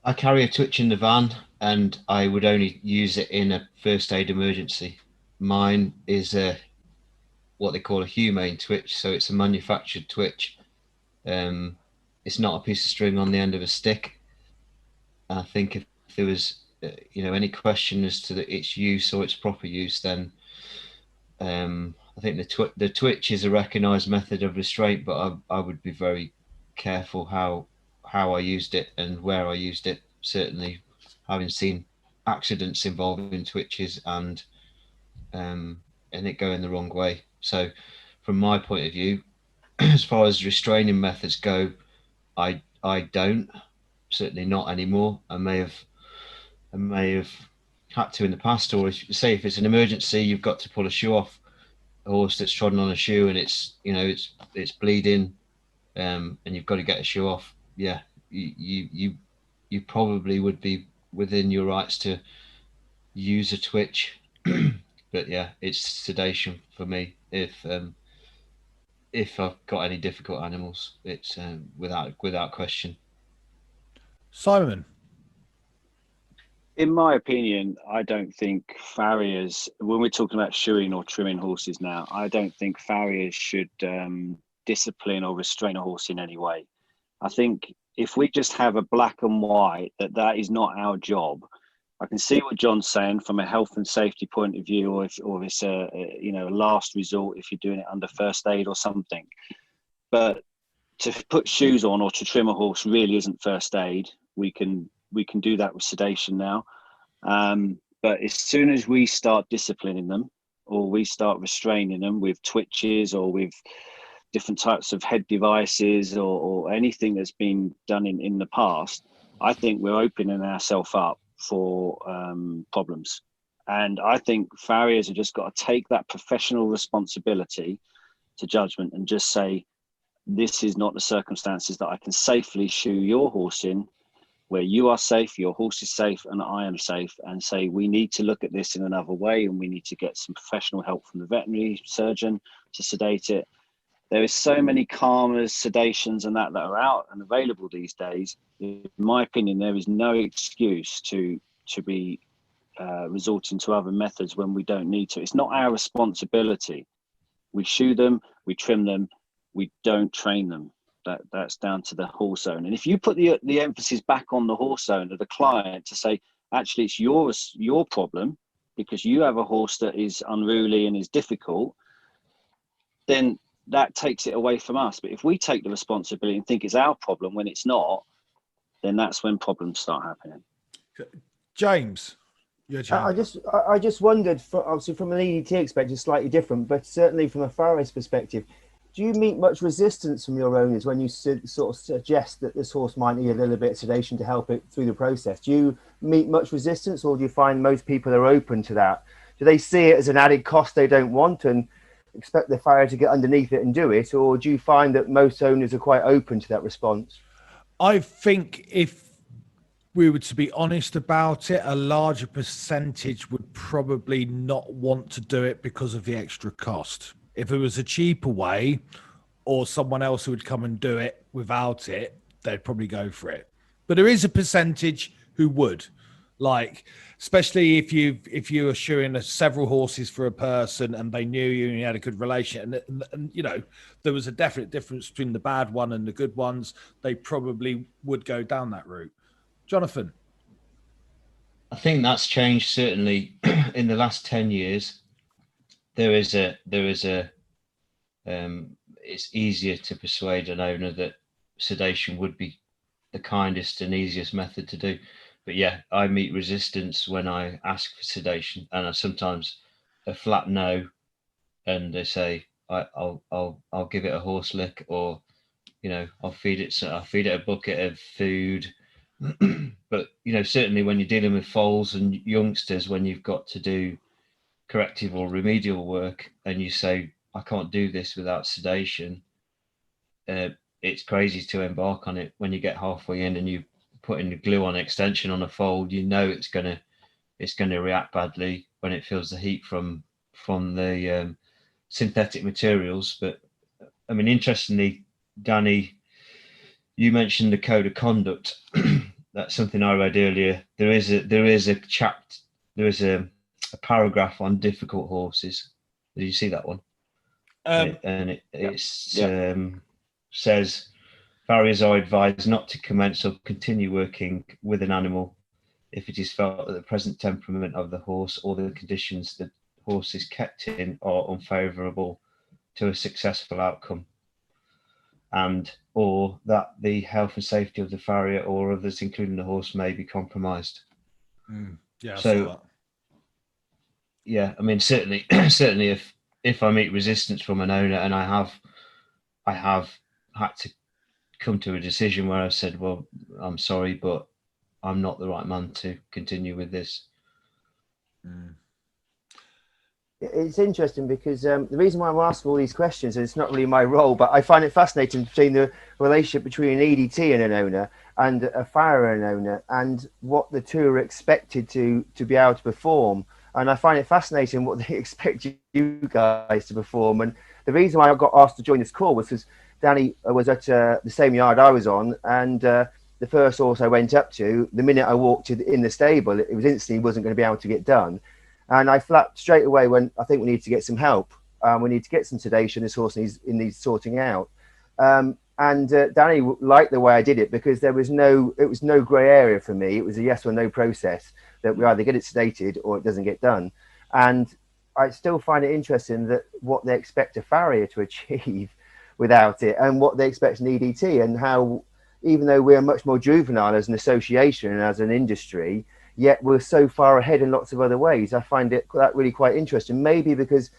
I carry a twitch in the van, and I would only use it in a first aid emergency. Mine is what they call a humane twitch, so it's a manufactured twitch. It's not a piece of string on the end of a stick. I think if there was any question as to its use or its proper use, then I think the twitch is a recognised method of restraint, but I would be very careful how I used it and where I used it. Certainly, having seen accidents involving twitches and it going the wrong way. So, from my point of view, as far as restraining methods go, I don't, certainly not anymore. I may have had to in the past, or if it's an emergency, you've got to pull a shoe off a horse that's trodden on a shoe and it's bleeding, and you've got to get a shoe off. Yeah, you probably would be within your rights to use a twitch, but yeah, it's sedation for me. If I've got any difficult animals, it's without question. Simon? In my opinion, I don't think farriers, when we're talking about shoeing or trimming horses now, I don't think farriers should discipline or restrain a horse in any way. I think if we just have a black and white that is not our job, I can see what John's saying from a health and safety point of view, or if it's a last resort if you're doing it under first aid or something. But to put shoes on or to trim a horse really isn't first aid. We can do that with sedation now. But as soon as we start disciplining them or we start restraining them with twitches or with different types of head devices or anything that's been done in the past, I think we're opening ourselves up for problems. And I think farriers have just got to take that professional responsibility to judgment and just say, this is not the circumstances that I can safely shoe your horse in, where you are safe, your horse is safe, and I am safe, and say we need to look at this in another way and we need to get some professional help from the veterinary surgeon to sedate it. There is so many calmers, sedations and that are out and available these days. In my opinion, there is no excuse to be resorting to other methods when we don't need to. It's not our responsibility. We shoe them, we trim them, we don't train them. That's down to the horse owner. And if you put the emphasis back on the horse owner, the client, to say, actually, it's your problem because you have a horse that is unruly and is difficult, then that takes it away from us. But if we take the responsibility and think it's our problem when it's not, then that's when problems start happening. James? Your I champ. I just wondered, obviously from an EDT perspective, slightly different, but certainly from a Farrier's perspective, do you meet much resistance from your owners when you sort of suggest that this horse might need a little bit of sedation to help it through the process? Do you meet much resistance, or do you find most people are open to that? Do they see it as an added cost they don't want and expect the Farrier to get underneath it and do it, or do you find that most owners are quite open to that response? I think if we were to be honest about it, a larger percentage would probably not want to do it because of the extra cost. If it was a cheaper way or someone else who would come and do it without it, they'd probably go for it. But there is a percentage who would. Like, especially if you were shoeing several horses for a person and they knew you and you had a good relation, and you know there was a definite difference between the bad one and the good ones, they probably would go down that route. Jonathan. I think that's changed certainly in the last 10 years. It's easier to persuade an owner that sedation would be the kindest and easiest method to do. But yeah, I meet resistance when I ask for sedation, and I sometimes a flat no, and they say I'll give it a horse lick, or I'll feed it a bucket of food. But certainly when you're dealing with foals and youngsters, when you've got to do corrective or remedial work and you say I can't do this without sedation, it's crazy to embark on it. When you get halfway in and you putting the glue on extension on a foal, it's gonna react badly when it feels the heat from the synthetic materials. But I mean, interestingly, Danny, you mentioned the code of conduct. That's something I read earlier. There is a paragraph on difficult horses. Did you see that one? It says farriers are advised not to commence or continue working with an animal if it is felt that the present temperament of the horse or the conditions the horse is kept in are unfavourable to a successful outcome, and or that the health and safety of the farrier or others, including the horse, may be compromised. Yeah. So, yeah, I mean, certainly if I meet resistance from an owner, and I have had to come to a decision where I said, well, I'm sorry, but I'm not the right man to continue with this. It's interesting because the reason why I'm asking all these questions, and it's not really my role, but I find it fascinating between the relationship between an EDT and an owner and a farrier and an owner, and what the two are expected to be able to perform. And I find it fascinating what they expect you guys to perform. And the reason why I got asked to join this call was because Danny was at the same yard I was on, and the first horse I went up to, the minute I walked in the stable, it was instantly wasn't going to be able to get done. And I flapped straight away when I think we need to get some help. We need to get some sedation. This horse needs sorting out. And Danny liked the way I did it because it was no grey area for me. It was a yes or no process that we either get it sedated or it doesn't get done. And I still find it interesting that what they expect a farrier to achieve without it, and what they expect an EDT, and how, even though we're much more juvenile as an association and as an industry, yet we're so far ahead in lots of other ways. I find that really quite interesting. Maybe because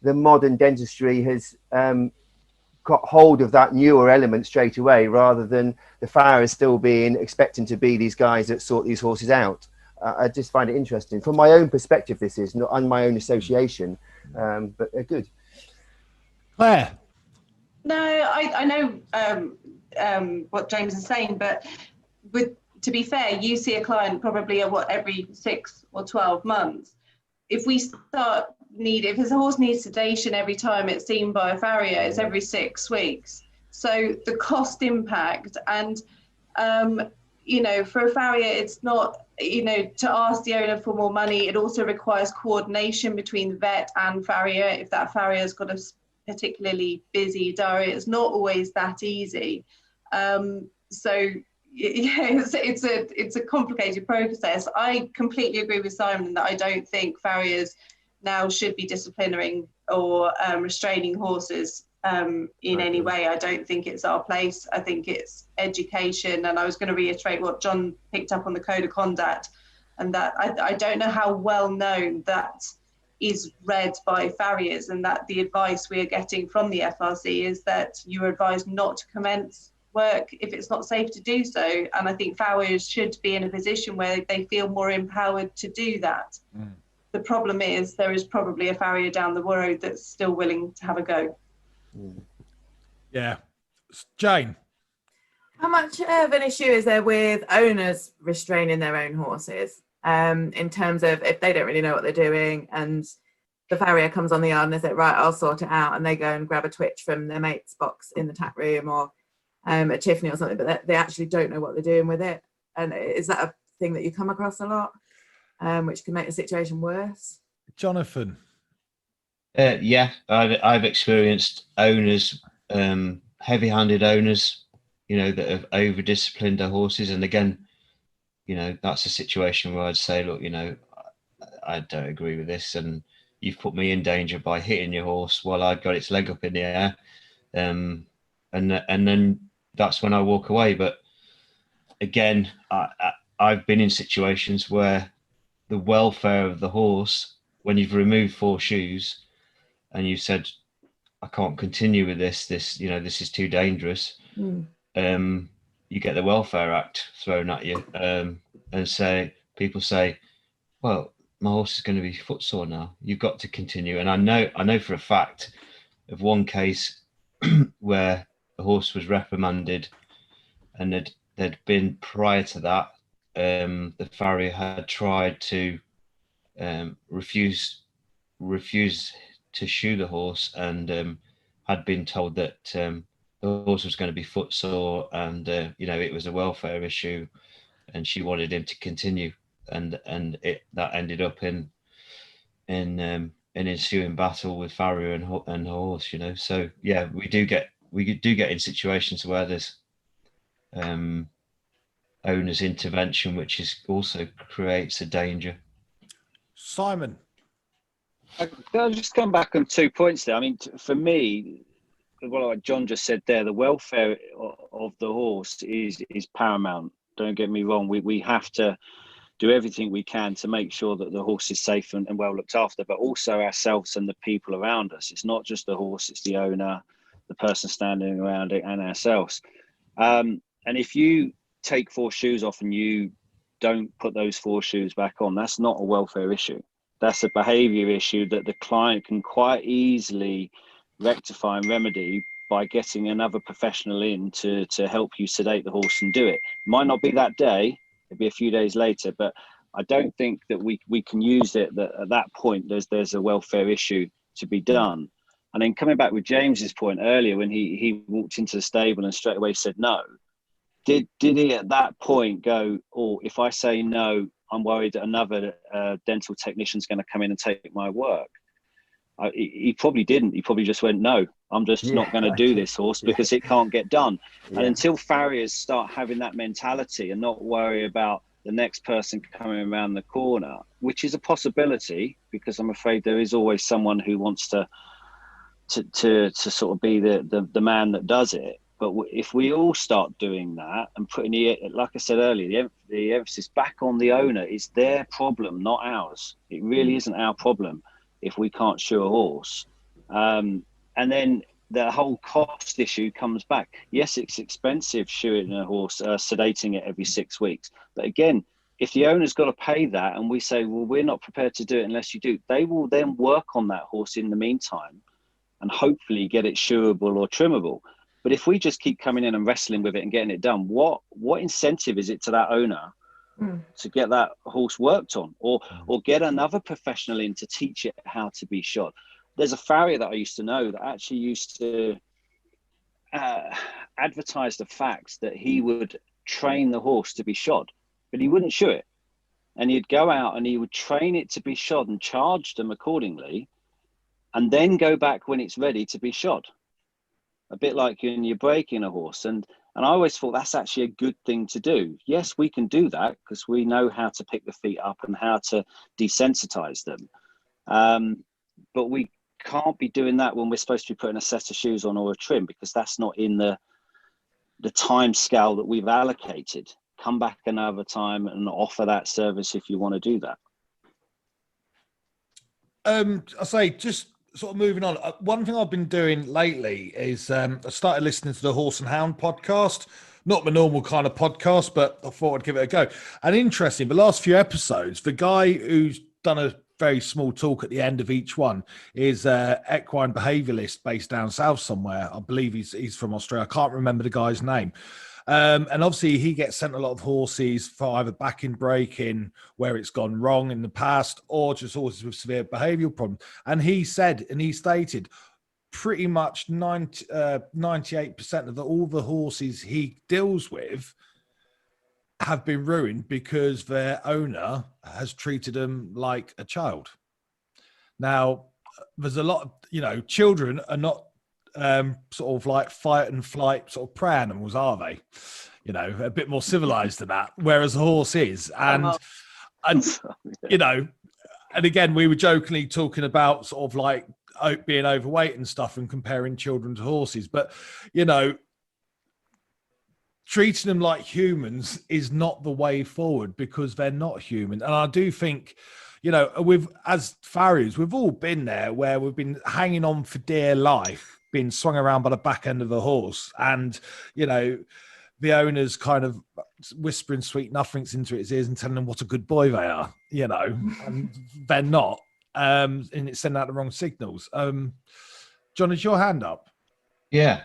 the modern dentistry has got hold of that newer element straight away, rather than the farriers still expecting to be these guys that sort these horses out. I just find it interesting. From my own perspective, this is not on my own association, but they're good. Claire? No, I know what James is saying, but to be fair, you see a client probably every 6 or 12 months. If a horse needs sedation every time it's seen by a farrier, it's every 6 weeks. So the cost impact, and for a farrier, it's not, to ask the owner for more money. It also requires coordination between the vet and farrier. If that farrier's got a particularly busy diary, it's not always that easy. So yeah, it's a complicated process. I completely agree with Simon that I don't think farriers now should be disciplining or restraining horses in any way. I don't think it's our place. I think it's education. And I was going to reiterate what John picked up on the code of conduct. and that I don't know how well known that is read by farriers, and that the advice we are getting from the FRC is that you are advised not to commence work if it's not safe to do so. And I think farriers should be in a position where they feel more empowered to do that. The problem is there is probably a farrier down the road that's still willing to have a go. Yeah. Jane? How much of an issue is there with owners restraining their own horses, in terms of if they don't really know what they're doing and the farrier comes on the yard and they say, right, I'll sort it out, and they go and grab a twitch from their mate's box in the tack room, or a Tiffany or something, but they actually don't know what they're doing with it? And is that a thing that you come across a lot, which can make the situation worse? Jonathan? Yeah, I've experienced owners, heavy-handed owners, that have over-disciplined their horses. And again, that's a situation where I'd say, look, I don't agree with this, and you've put me in danger by hitting your horse while I've got its leg up in the air. And then that's when I walk away. But again, I've been in situations where the welfare of the horse, when you've removed 4 shoes and you said, I can't continue with this is too dangerous. You get the Welfare Act thrown at you, and people say, well, my horse is going to be footsore now. You've got to continue. And I know for a fact of one case where the horse was reprimanded, and there'd been, prior to that, the farrier had tried to refuse to shoe the horse, and had been told that the horse was going to be footsore, and it was a welfare issue, and she wanted him to continue, and that ended up in an ensuing battle with farrier and her horse. So yeah, we do get in situations where there's owner's intervention, which also creates a danger. Simon? I'll just come back on 2 points there. I mean, for me, like John just said there, the welfare of the horse is paramount. Don't get me wrong. We have to do everything we can to make sure that the horse is safe and well looked after, but also ourselves and the people around us. It's not just the horse, it's the owner, the person standing around it, and ourselves. And if you take 4 shoes off and you don't put those 4 shoes back on, that's not a welfare issue. That's a behavior issue that the client can quite easily rectify and remedy by getting another professional in to help you sedate the horse and do it. Might not be that day, it'll be a few days later, but I don't think that we can use it that at that point there's a welfare issue to be done. And then coming back with James's point earlier, when he walked into the stable and straight away said no, did he at that point go, oh, if I say no, I'm worried that another dental technician's going to come in and take my work? He probably didn't. He probably just went, no, I'm just not going to do this horse because it can't get done. And until farriers start having that mentality and not worry about the next person coming around the corner, which is a possibility, because I'm afraid there is always someone who wants to sort of be the man that does it. But if we all start doing that and putting like I said earlier, the emphasis back on the owner, it's their problem, not ours. It really isn't our problem if we can't shoe a horse. And then the whole cost issue comes back. Yes, it's expensive shoeing a horse, sedating it every 6 weeks. But again, if the owner's got to pay that and we say, well, we're not prepared to do it unless you do, they will then work on that horse in the meantime and hopefully get it shoeable or trimmable. But if we just keep coming in and wrestling with it and getting it done, what incentive is it to that owner to get that horse worked on, or get another professional in to teach it how to be shod? There's a farrier that I used to know that actually used to advertise the fact that he would train the horse to be shod, but he wouldn't shoe it. And he'd go out and he would train it to be shod and charge them accordingly, and then go back when it's ready to be shod. A bit like when you're breaking a horse. And I always thought that's actually a good thing to do. Yes, we can do that because we know how to pick the feet up and how to desensitize them. But we can't be doing that when we're supposed to be putting a set of shoes on or a trim, because that's not in the time scale that we've allocated. come back another time and offer that service if you want to do that. I say, just sort of moving on. One thing I've been doing lately is I started listening to the Horse and Hound podcast. Not my normal kind of podcast, but I thought I'd give it a go. And interesting, the last few episodes, the guy who's done a very small talk at the end of each one is equine behaviouralist based down south somewhere. I believe he's from Australia. I can't remember the guy's name. And obviously he gets sent a lot of horses for either backing, breaking, where it's gone wrong in the past, or just horses with severe behavioural problems. And he said, and he stated, pretty much 98% of all the horses he deals with have been ruined because their owner has treated them like a child. Now, there's a lot of, children are not sort of like fight and flight sort of prey animals, are they? A bit more civilized than that, whereas a horse is. And and again, we were jokingly talking about sort of like being overweight and stuff and comparing children to horses, but treating them like humans is not the way forward, because they're not human. And I do think, as farriers, we've all been there where we've been hanging on for dear life, being swung around by the back end of a horse, and the owner's kind of whispering sweet nothings into its ears and telling them what a good boy they are, and they're not, and it's sending out the wrong signals. John, is your hand up? Yeah,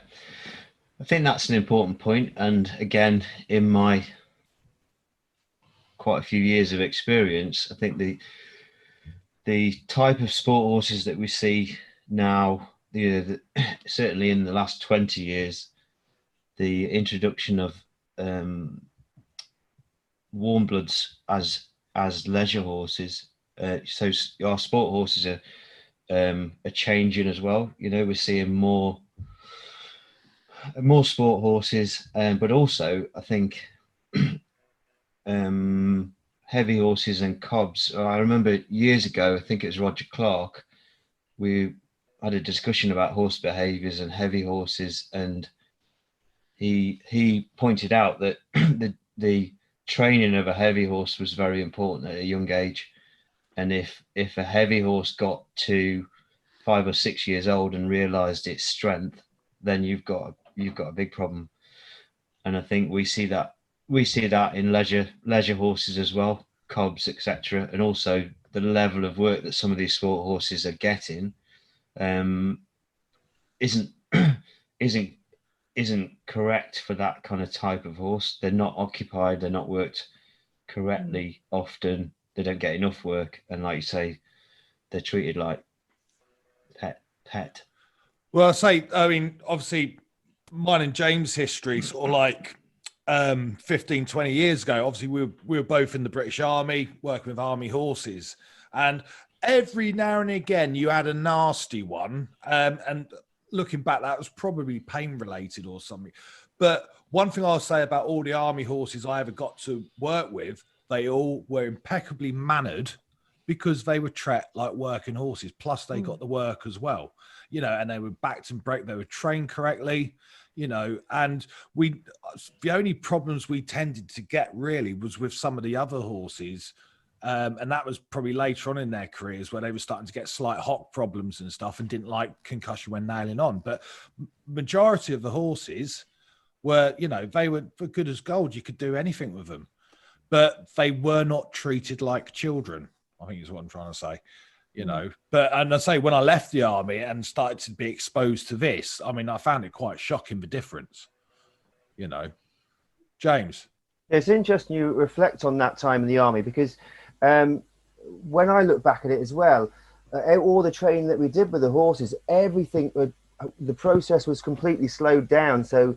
I think that's an important point. And again, in my quite a few years of experience, I think the type of sport horses that we see now, certainly in the last 20 years, the introduction of warm bloods as leisure horses, so our sport horses are changing as well. We're seeing more sport horses, but also I think heavy horses and cobs. I remember years ago, I think it was Roger Clark, we had a discussion about horse behaviours and heavy horses, and he pointed out that the training of a heavy horse was very important at a young age, and if a heavy horse got to 5 or 6 years old and realised its strength, then you've got a big problem. And I think we see that in leisure horses as well, cobs, etc., and also the level of work that some of these sport horses are getting isn't correct for that kind of type of horse. They're not occupied, they're not worked correctly often, they don't get enough work, and like you say, they're treated like pet. Well, obviously mine and James' history sort of like 15, 20 years ago, obviously we were both in the British Army, working with army horses, and every now and again you had a nasty one, and looking back, that was probably pain related or something. But one thing I'll say about all the army horses I ever got to work with, they all were impeccably mannered, because they were treated like working horses, plus they got the work as well, and they were backed and braked, they were trained correctly, and the only problems we tended to get really was with some of the other horses, and that was probably later on in their careers, where they were starting to get slight hock problems and stuff and didn't like concussion when nailing on. But majority of the horses were, they were good as gold. You could do anything with them, but they were not treated like children, I think is what I'm trying to say, But, and I say, when I left the army and started to be exposed to this, I found it quite shocking, the difference, James. It's interesting you reflect on that time in the army, because when I look back at it as well, all the training that we did with the horses, everything, the process was completely slowed down. So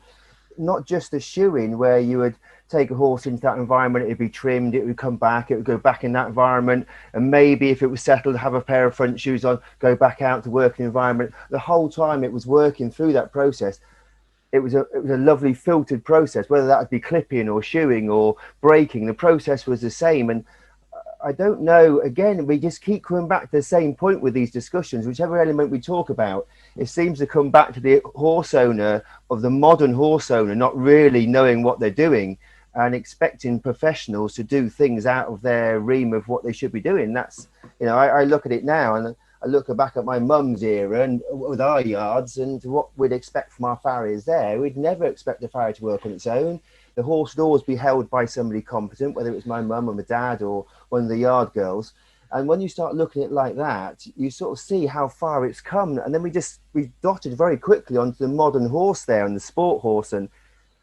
not just the shoeing, where you would take a horse into that environment, it'd be trimmed, it would come back, it would go back in that environment, and maybe if it was settled, have a pair of front shoes on, go back out to work in the environment. The whole time it was working through that process. It was a lovely filtered process, whether that would be clipping or shoeing or breaking, the process was the same. And I don't know, again, we just keep coming back to the same point with these discussions. Whichever element we talk about, it seems to come back to the horse owner, of the modern horse owner, not really knowing what they're doing. and expecting professionals to do things out of their realm of what they should be doing. That's, you know, I look at it now and I look back at my mum's era and with our yards and what we'd expect from our farriers there. We'd never expect a farrier to work on its own. The horse would always be held by somebody competent, whether it was my mum or my dad or one of the yard girls. And when you start looking at it like that, you sort of see how far it's come. And then we dotted very quickly onto the modern horse there and the sport horse. And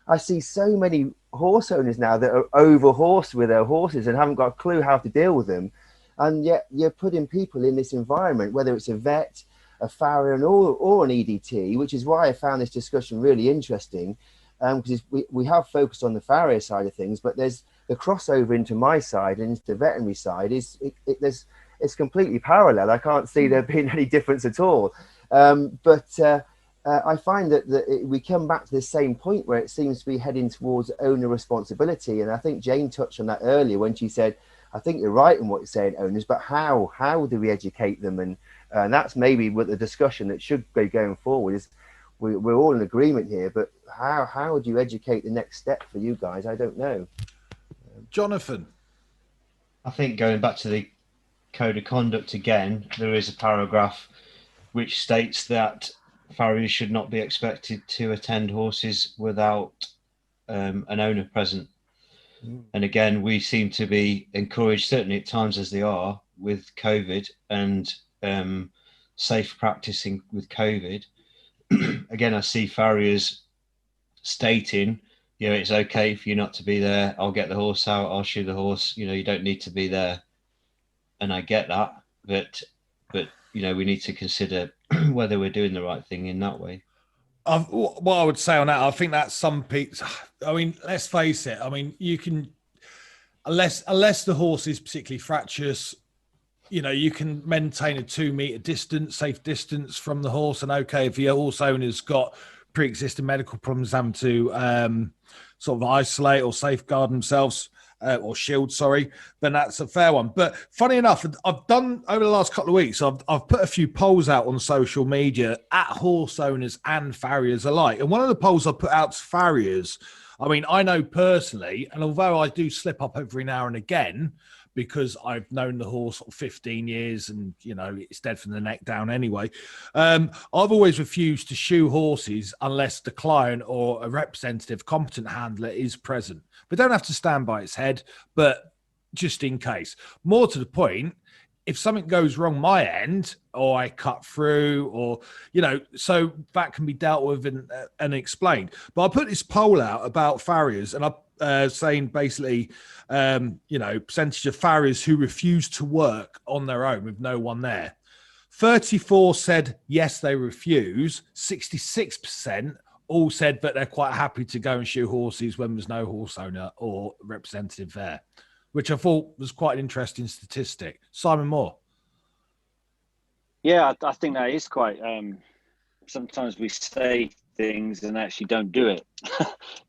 I see so many horse owners now that are over-horsed with their horses and haven't got a clue how to deal with them. And yet you're putting people in this environment, whether it's a vet, a farrier, or an EDT, which is why I found this discussion really interesting, because we have focused on the farrier side of things, but there's the crossover into my side and into the veterinary side it's completely parallel. I can't see there being any difference at all. I find that we come back to the same point where it seems to be heading towards owner responsibility. And I think Jane touched on that earlier when she said, I think you're right in what you're saying, owners, but how do we educate them? And that's maybe what the discussion that should be going forward is. We're all in agreement here, but how do you educate the next step for you guys? I don't know. Jonathan? I think going back to the code of conduct again, there is a paragraph which states that farriers should not be expected to attend horses without an owner present. And again, we seem to be encouraged, certainly at times as they are with COVID and safe practicing with COVID. Again, I see farriers stating, you know, it's okay for you not to be there. I'll get the horse out. I'll shoe the horse. You know, you don't need to be there. And I get that, but you know, we need to consider whether we're doing the right thing in that way. What I would say on that, I think that's some people. I mean, let's face it. I mean, you can, unless the horse is particularly fractious, you know, you can maintain a 2 meter distance, safe distance from the horse. And okay, if your horse owner's got pre-existing medical problems, having to sort of isolate or safeguard themselves or shield, then that's a fair one. But funny enough, I've done over the last couple of weeks, I've put a few polls out on social media at horse owners and farriers alike. And one of the polls I put out to farriers, I mean, I know personally, and although I do slip up every now and again, because I've known the horse for 15 years and, you know, it's dead from the neck down anyway. I've always refused to shoe horses unless the client or a representative competent handler is present. They don't have to stand by its head, but just in case. More to the point, if something goes wrong my end or I cut through or, you know, so that can be dealt with and explained. But I put this poll out about farriers and saying basically, you know, percentage of farriers who refuse to work on their own with no one there. 34 said, yes, they refuse. 66% all said that they're quite happy to go and shoe horses when there's no horse owner or representative there, which I thought was quite an interesting statistic. Simon Moore. Yeah, I think that is quite, sometimes we say things and actually don't do it.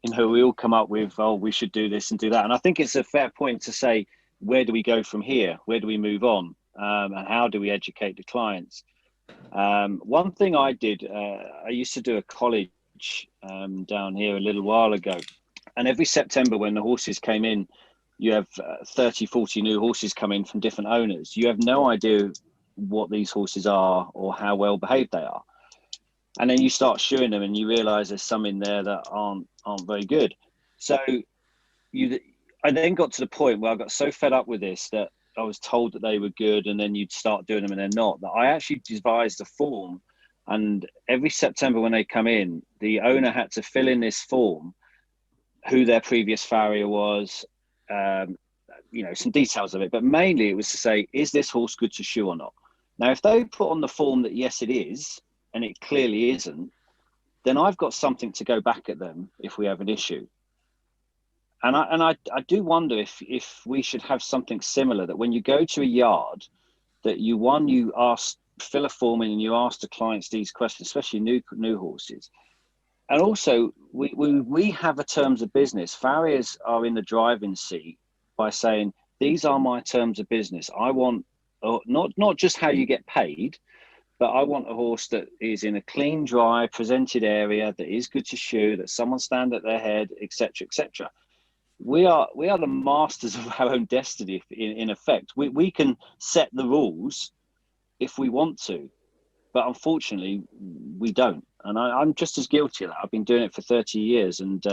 You know, we all come up with, oh, we should do this and do that. And I think it's a fair point to say, where do we go from here? Where do we move on? And how do we educate the clients? One thing I did, I used to do a college down here a little while ago. And every September when the horses came in, you have 30, 40 new horses come in from different owners. You have no idea what these horses are or how well behaved they are. And then you start shoeing them and you realize there's some in there that aren't very good. So I then got to the point where I got so fed up with this that I was told that they were good and then you'd start doing them and they're not, that I actually devised a form. And every September when they come in, the owner had to fill in this form, who their previous farrier was, you know, some details of it. But mainly it was to say, is this horse good to shoe or not? Now, if they put on the form that, yes, it is, and it clearly isn't, then I've got something to go back at them if we have an issue. And I do wonder if we should have something similar, that when you go to a yard, that you fill a form in and you ask the clients these questions, especially new horses. And also, we have a terms of business. Farriers are in the driving seat by saying, these are my terms of business. I want, not just how you get paid, but I want a horse that is in a clean, dry, presented area, that is good to shoe, that someone stand at their head, etc., etc. we are the masters of our own destiny. In effect, we can set the rules if we want to, but unfortunately we don't. And I'm just as guilty of that. I've been doing it for 30 years, and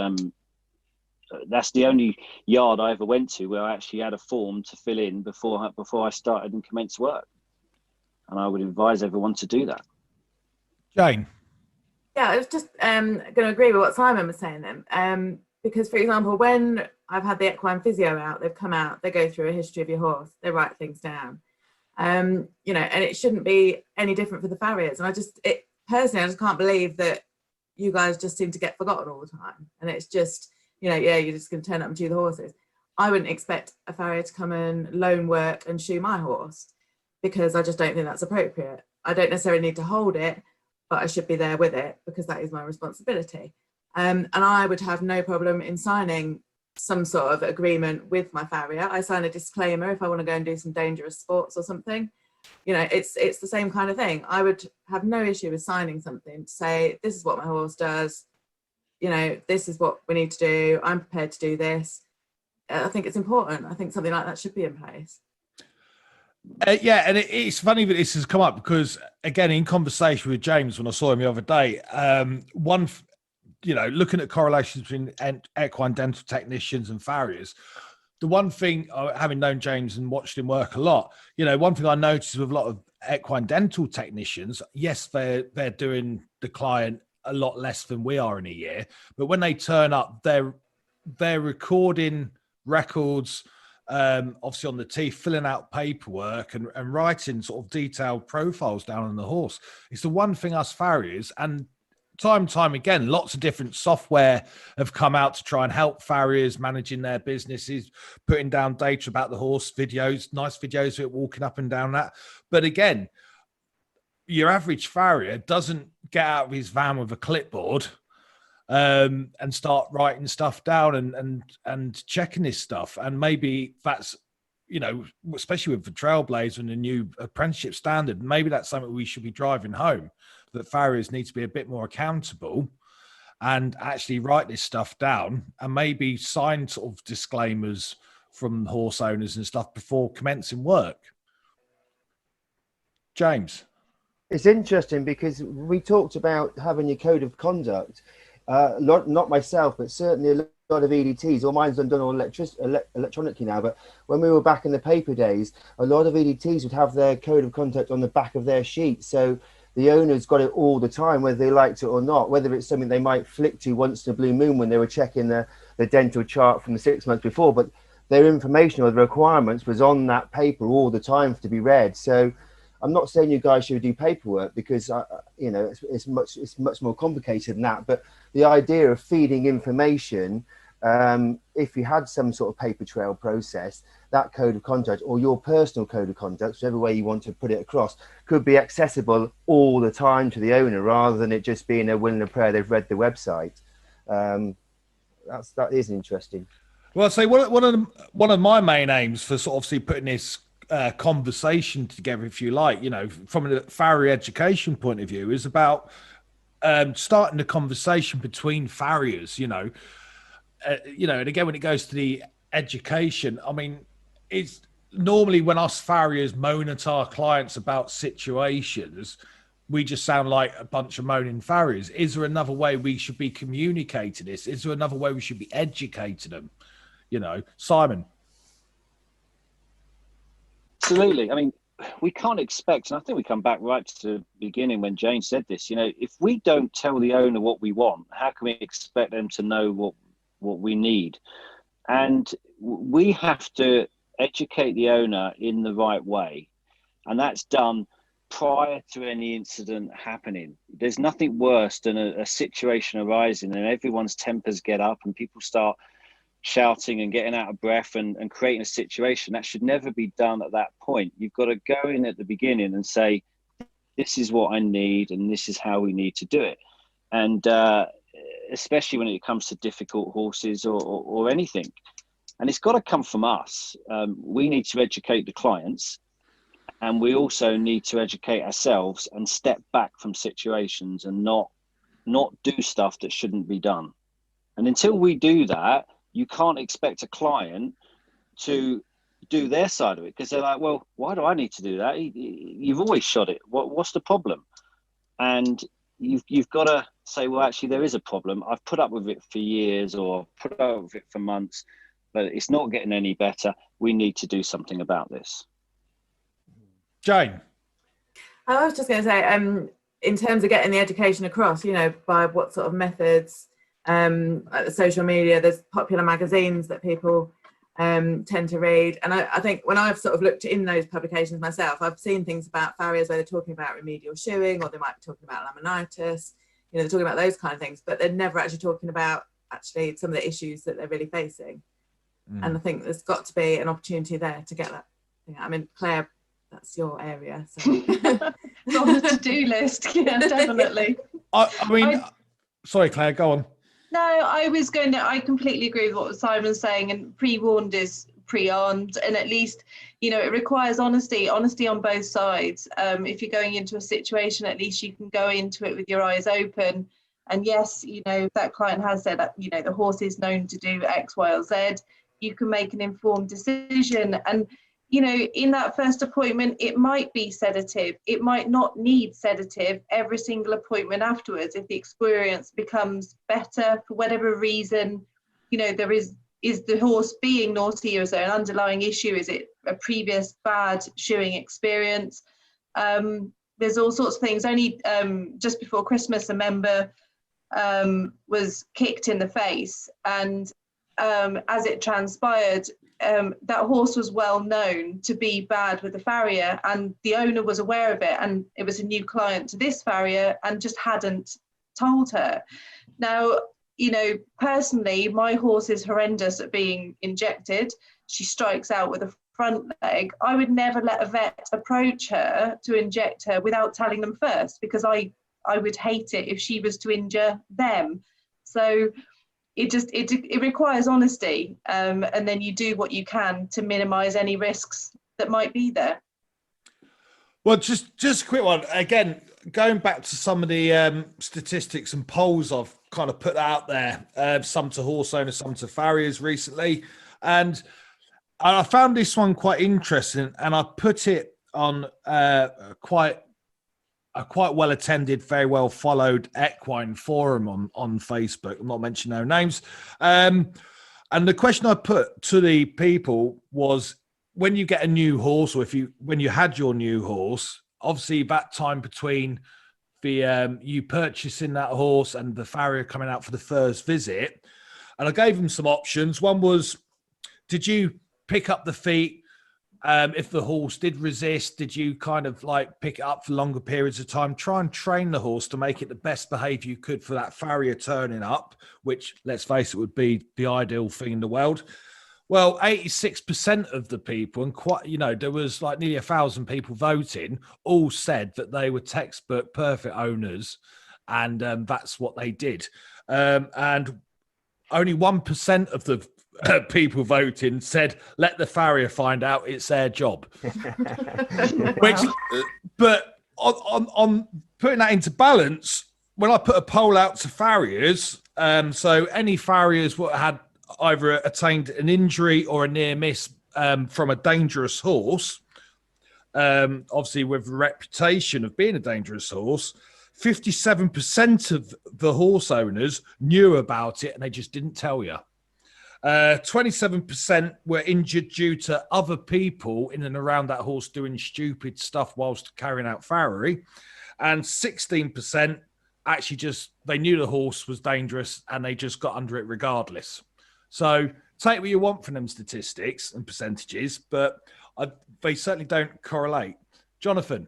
that's the only yard I ever went to where I actually had a form to fill in before I started and commenced work. And I would advise everyone to do that. Jane? Yeah, I was just going to agree with what Simon was saying then. Because, for example, when I've had the equine physio out, they've come out, they go through a history of your horse, they write things down. You know, and it shouldn't be any different for the farriers. And personally, I just can't believe that you guys just seem to get forgotten all the time. And it's just, you know, yeah, you're just going to turn up and chew the horses. I wouldn't expect a farrier to come and loan work and shoe my horse, because I just don't think that's appropriate. I don't necessarily need to hold it, but I should be there with it because that is my responsibility. And I would have no problem in signing some sort of agreement with my farrier. I sign a disclaimer if I want to go and do some dangerous sports or something. You know, it's the same kind of thing. I would have no issue with signing something to say, this is what my horse does. You know, this is what we need to do. I'm prepared to do this. I think it's important. I think something like that should be in place. Yeah, and it's funny that this has come up because, again, in conversation with James when I saw him the other day, looking at correlations between equine dental technicians and farriers, the one thing, having known James and watched him work a lot, you know, one thing I noticed with a lot of equine dental technicians, yes, they're doing the client a lot less than we are in a year, but when they turn up, they're recording records, obviously on the teeth, filling out paperwork and writing sort of detailed profiles down on the horse. It's the one thing us farriers, and time and time again, lots of different software have come out to try and help farriers managing their businesses, putting down data about the horse, videos, nice videos of it walking up and down that. But again, your average farrier doesn't get out of his van with a clipboard and start writing stuff down and checking this stuff. And maybe that's, you know, especially with the Trailblazer and the new apprenticeship standard, maybe that's something we should be driving home, that farriers need to be a bit more accountable and actually write this stuff down and maybe sign sort of disclaimers from horse owners and stuff before commencing work. James? It's interesting because we talked about having your code of conduct. Not myself, but certainly a lot of EDTs, or mine's done all electronically now, but when we were back in the paper days, a lot of EDTs would have their code of conduct on the back of their sheet. So the owners got it all the time, whether they liked it or not, whether it's something they might flick to once in a blue moon when they were checking the dental chart from the 6 months before, but their information or the requirements was on that paper all the time to be read. So I'm not saying you guys should do paperwork because you know, it's much more complicated than that. But the idea of feeding information, if you had some sort of paper trail process, that code of conduct or your personal code of conduct, whichever way you want to put it across, could be accessible all the time to the owner rather than it just being a will and a prayer they've read the website. That is interesting. Well, I'd say one of my main aims for sort of obviously putting this conversation together, if you like, you know, from a farrier education point of view, is about starting the conversation between farriers, you know, and again, when it goes to the education, I mean, it's normally when us farriers moan at our clients about situations, we just sound like a bunch of moaning farriers. Is there another way we should be communicating this? Is there another way we should be educating them? You know, Simon. Absolutely. I mean, we can't expect, and I think we come back right to the beginning when Jane said this, you know, if we don't tell the owner what we want, how can we expect them to know what we need? And we have to educate the owner in the right way. And that's done prior to any incident happening. There's nothing worse than a situation arising and everyone's tempers get up and people start shouting and getting out of breath and creating a situation. That should never be done at that point. You've got to go in at the beginning and say, this is what I need and this is how we need to do it. And especially when it comes to difficult horses or anything. And it's got to come from us. We need to educate the clients, and we also need to educate ourselves and step back from situations and not do stuff that shouldn't be done. And until we do that, you can't expect a client to do their side of it, because they're like, well, why do I need to do that? You've always shot it. What's the problem? And you've got to say, well, actually, there is a problem. I've put up with it for years, or put up with it for months, but it's not getting any better. We need to do something about this. Jane? I was just going to say, in terms of getting the education across, you know, by what sort of methods, social media, there's popular magazines that people tend to read. And I think when I've sort of looked in those publications myself, I've seen things about farriers where they're talking about remedial shoeing, or they might be talking about laminitis, you know, they're talking about those kind of things, but they're never actually talking about actually some of the issues that they're really facing. And I think there's got to be an opportunity there to get that. I mean, Claire, that's your area. So. It's on the to-do list, yeah, definitely. Sorry, Claire, go on. No, I completely agree with what Simon's saying, and pre-warned is pre-armed, and at least, you know, it requires honesty on both sides. If you're going into a situation, at least you can go into it with your eyes open. And yes, you know, if that client has said that, you know, the horse is known to do X, Y, or Z, you can make an informed decision. And, you know, in that first appointment, it might be sedative. It might not need sedative every single appointment afterwards. If the experience becomes better for whatever reason, you know, there is the horse being naughty, or is there an underlying issue? Is it a previous bad shoeing experience? There's all sorts of things. Only just before Christmas, a member was kicked in the face, and as it transpired, that horse was well known to be bad with the farrier, and the owner was aware of it, and it was a new client to this farrier and just hadn't told her. Now, you know, personally, my horse is horrendous at being injected. She strikes out with a front leg. I would never let a vet approach her to inject her without telling them first, because I would hate it if she was to injure them. So it requires honesty, and then you do what you can to minimize any risks that might be there. Well, just a quick one. Again, going back to some of the statistics and polls I've kind of put out there, some to horse owners, some to farriers recently. And I found this one quite interesting, and I put it on a quite well attended, very well followed Equine forum on Facebook. I'm not mentioning no names. And the question I put to the people was, when you get a new horse, or when you had your new horse, obviously that time between the you purchasing that horse and the farrier coming out for the first visit, and I gave them some options. One was, did you pick up the feet? If the horse did resist, did you kind of like pick it up for longer periods of time? Try and train the horse to make it the best behavior you could for that farrier turning up, which, let's face it, would be the ideal thing in the world. Well, 86% of the people, and quite, you know, there was like nearly 1,000 people voting, all said that they were textbook perfect owners, and that's what they did. And only 1% of the people voting said, let the farrier find out, it's their job. Which, but on putting that into balance, when I put a poll out to farriers, so any farriers what had either attained an injury or a near miss from a dangerous horse, obviously with a reputation of being a dangerous horse, 57% of the horse owners knew about it and they just didn't tell you. 27% were injured due to other people in and around that horse doing stupid stuff whilst carrying out farriery, and 16% actually just, they knew the horse was dangerous and they just got under it regardless. So take what you want from them statistics and percentages, but they certainly don't correlate. Jonathan?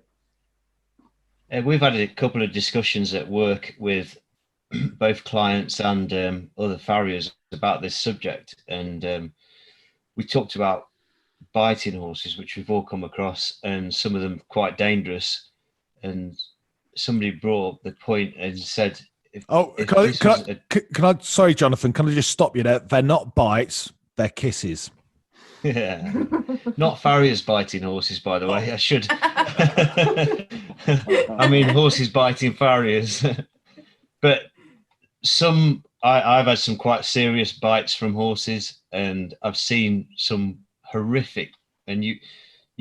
We've had a couple of discussions at work with both clients and other farriers about this subject, and we talked about biting horses, which we've all come across, and some of them quite dangerous. And somebody brought up the point and said, sorry, Jonathan, can I just stop you there? They're not bites, they're kisses. Yeah, not farriers biting horses, by the way. I should. I mean, horses biting farriers. But some I've had some quite serious bites from horses, and I've seen some horrific, and you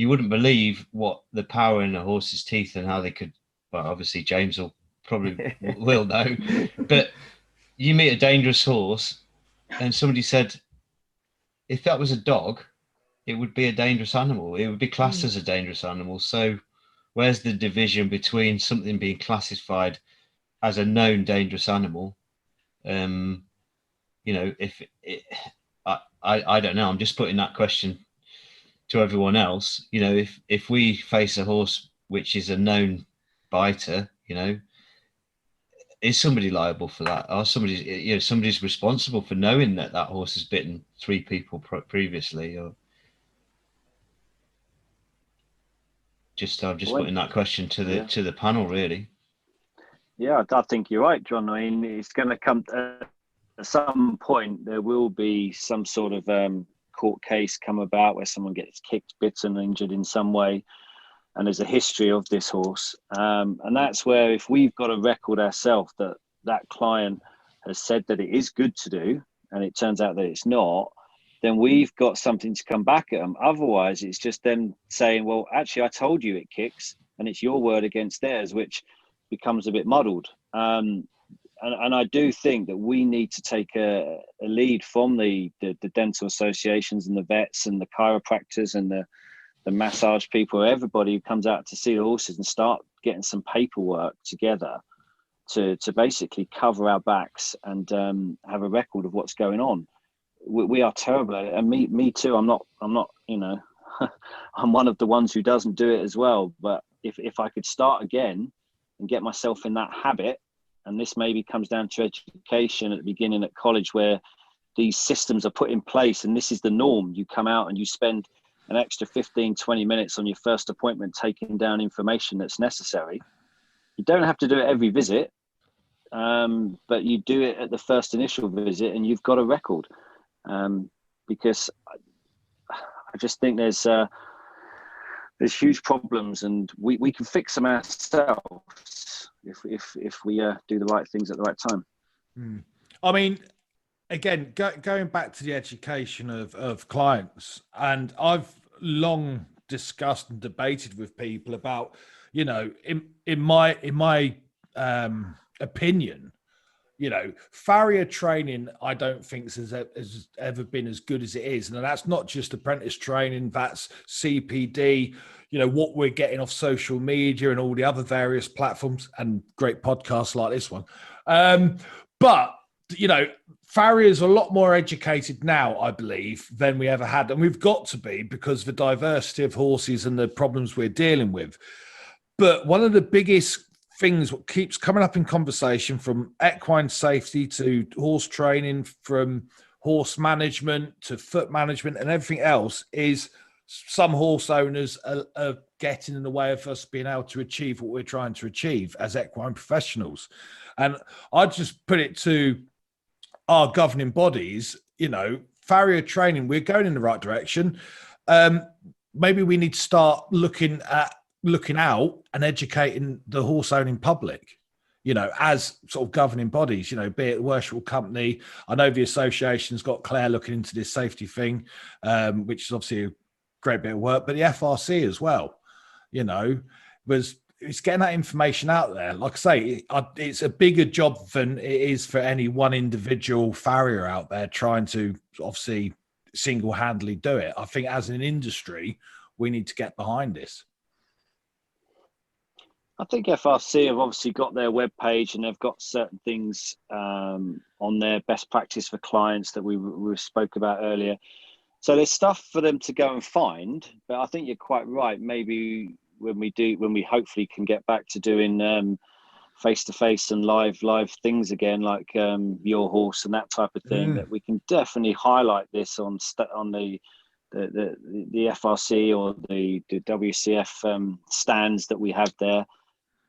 wouldn't believe what the power in a horse's teeth and how they could. Well, obviously James will probably will know, but you meet a dangerous horse, and somebody said, if that was a dog, it would be a dangerous animal. It would be classed as a dangerous animal. So where's the division between something being classified as a known dangerous animal? You know, if it, I don't know. I'm just putting that question to everyone else. You know, if we face a horse which is a known biter, you know, is somebody liable for that? Or somebody's responsible for knowing that that horse has bitten 3 people previously? Or I'm just putting that question to the panel, really. Yeah, I think you're right, John. I mean, it's going to come at some point. There will be some sort of court case come about where someone gets kicked, bitten, injured in some way, and there's a history of this horse. And that's where, if we've got a record ourselves that that client has said that it is good to do, and it turns out that it's not, then we've got something to come back at them. Otherwise, it's just them saying, well, actually, I told you it kicks, and it's your word against theirs, which becomes a bit muddled. And I do think that we need to take a lead from the dental associations and the vets and the chiropractors and the massage people, everybody who comes out to see the horses, and start getting some paperwork together to basically cover our backs and have a record of what's going on. We are terrible at it, and me too. I'm not, you know, I'm one of the ones who doesn't do it as well. But if I could start again and get myself in that habit, and this maybe comes down to education at the beginning at college, where these systems are put in place and this is the norm. You come out and you spend an extra 15, 20 minutes on your first appointment taking down information that's necessary. You don't have to do it every visit, but you do it at the first initial visit, and you've got a record. Because I just think there's huge problems, and we can fix them ourselves if we do the right things at the right time. I mean, again, going back to the education of clients, and I've long discussed and debated with people about, you know, in my opinion, you know, Farrier training, I don't think has ever been as good as it is. And that's not just apprentice training, that's CPD, you know, what we're getting off social media and all the other various platforms, and great podcasts like this one. But, you know, Farriers are a lot more educated now, I believe, than we ever had. And we've got to be, because of the diversity of horses and the problems we're dealing with. But one of the biggest things what keeps coming up in conversation, from equine safety to horse training, from horse management to foot management and everything else, is some horse owners are getting in the way of us being able to achieve what we're trying to achieve as equine professionals. And I just put it to our governing bodies, you know, farrier training, we're going in the right direction. Maybe we need to start looking out and educating the horse owning public, you know, as sort of governing bodies, you know, be it the Worshipful Company. I know the association's got Claire looking into this safety thing, which is obviously a great bit of work, but the FRC as well, you know, it's getting that information out there. Like I say, it's a bigger job than it is for any one individual farrier out there trying to obviously single-handedly do it. I think as an industry, we need to get behind this. I think FRC have obviously got their webpage, and they've got certain things on their best practice for clients that we spoke about earlier. So there's stuff for them to go and find, but I think you're quite right. Maybe when we hopefully can get back to doing face-to-face and live things again, like Your Horse and that type of thing, that we can definitely highlight this on the FRC or the WCF stands that we have there,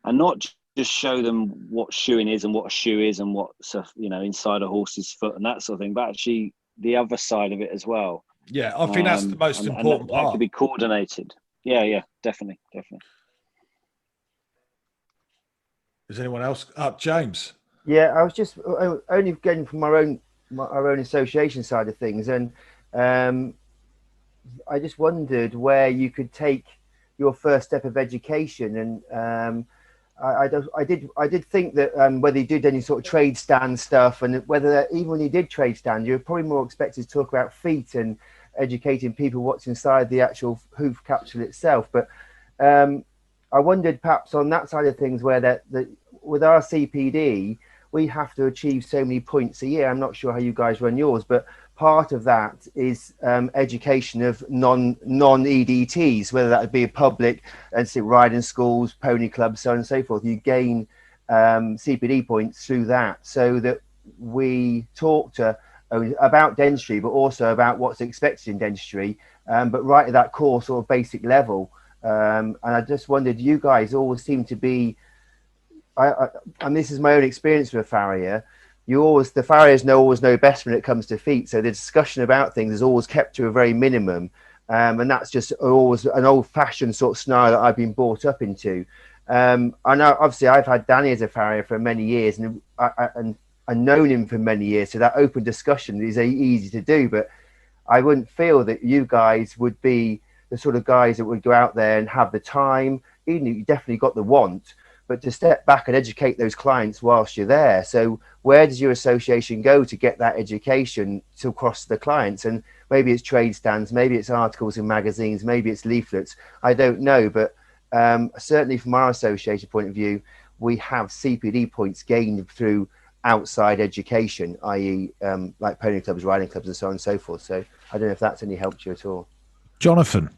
and not just show them what shoeing is and what a shoe is and what's, you know, inside a horse's foot and that sort of thing, but actually the other side of it as well. Yeah, I think that's the most important part. That could be coordinated. Yeah, definitely. Is anyone else? James? Yeah, I was just only getting from our own association side of things, and I just wondered where you could take your first step of education, and I did think that whether you did any sort of trade stand stuff, and whether even when you did trade stand, you were probably more expected to talk about feet and educating people what's inside the actual hoof capsule itself. But I wondered perhaps on that side of things where that with our CPD, we have to achieve so many points a year. I'm not sure how you guys run yours, but part of that is education of non-EDTs, whether that would be a public, and say riding schools, pony clubs, so on and so forth. You gain CPD points through that, so that we talk to about dentistry, but also about what's expected in dentistry, but right at that core sort of basic level. And I just wondered, you guys always seem to be, and this is my own experience with a Farrier, the Farriers always know best when it comes to feet. So the discussion about things is always kept to a very minimum. And that's just always an old fashioned sort of scenario that I've been brought up into. I know, obviously, I've had Danny as a Farrier for many years, and known him for many years. So that open discussion is easy to do. But I wouldn't feel that you guys would be the sort of guys that would go out there and have the time, even if you definitely got the want, but to step back and educate those clients whilst you're there. So where does your association go to get that education to across the clients? And maybe it's trade stands, maybe it's articles in magazines, maybe it's leaflets. I don't know, but certainly from our association point of view, we have CPD points gained through outside education, i.e. Like pony clubs, riding clubs, and so on and so forth. So I don't know if that's any help to you at all. Jonathan.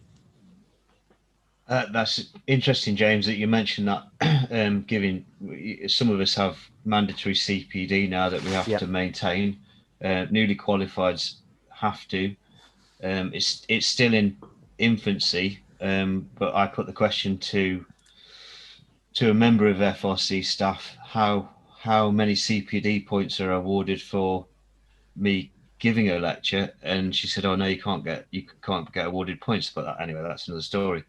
That's interesting, James, that you mentioned that giving some of us have mandatory CPD now that we have to maintain. Newly qualifieds have to. It's still in infancy, but I put the question to a member of FRC staff how many CPD points are awarded for me giving a lecture, and she said, "Oh no, you can't get awarded points." But anyway, that's another story.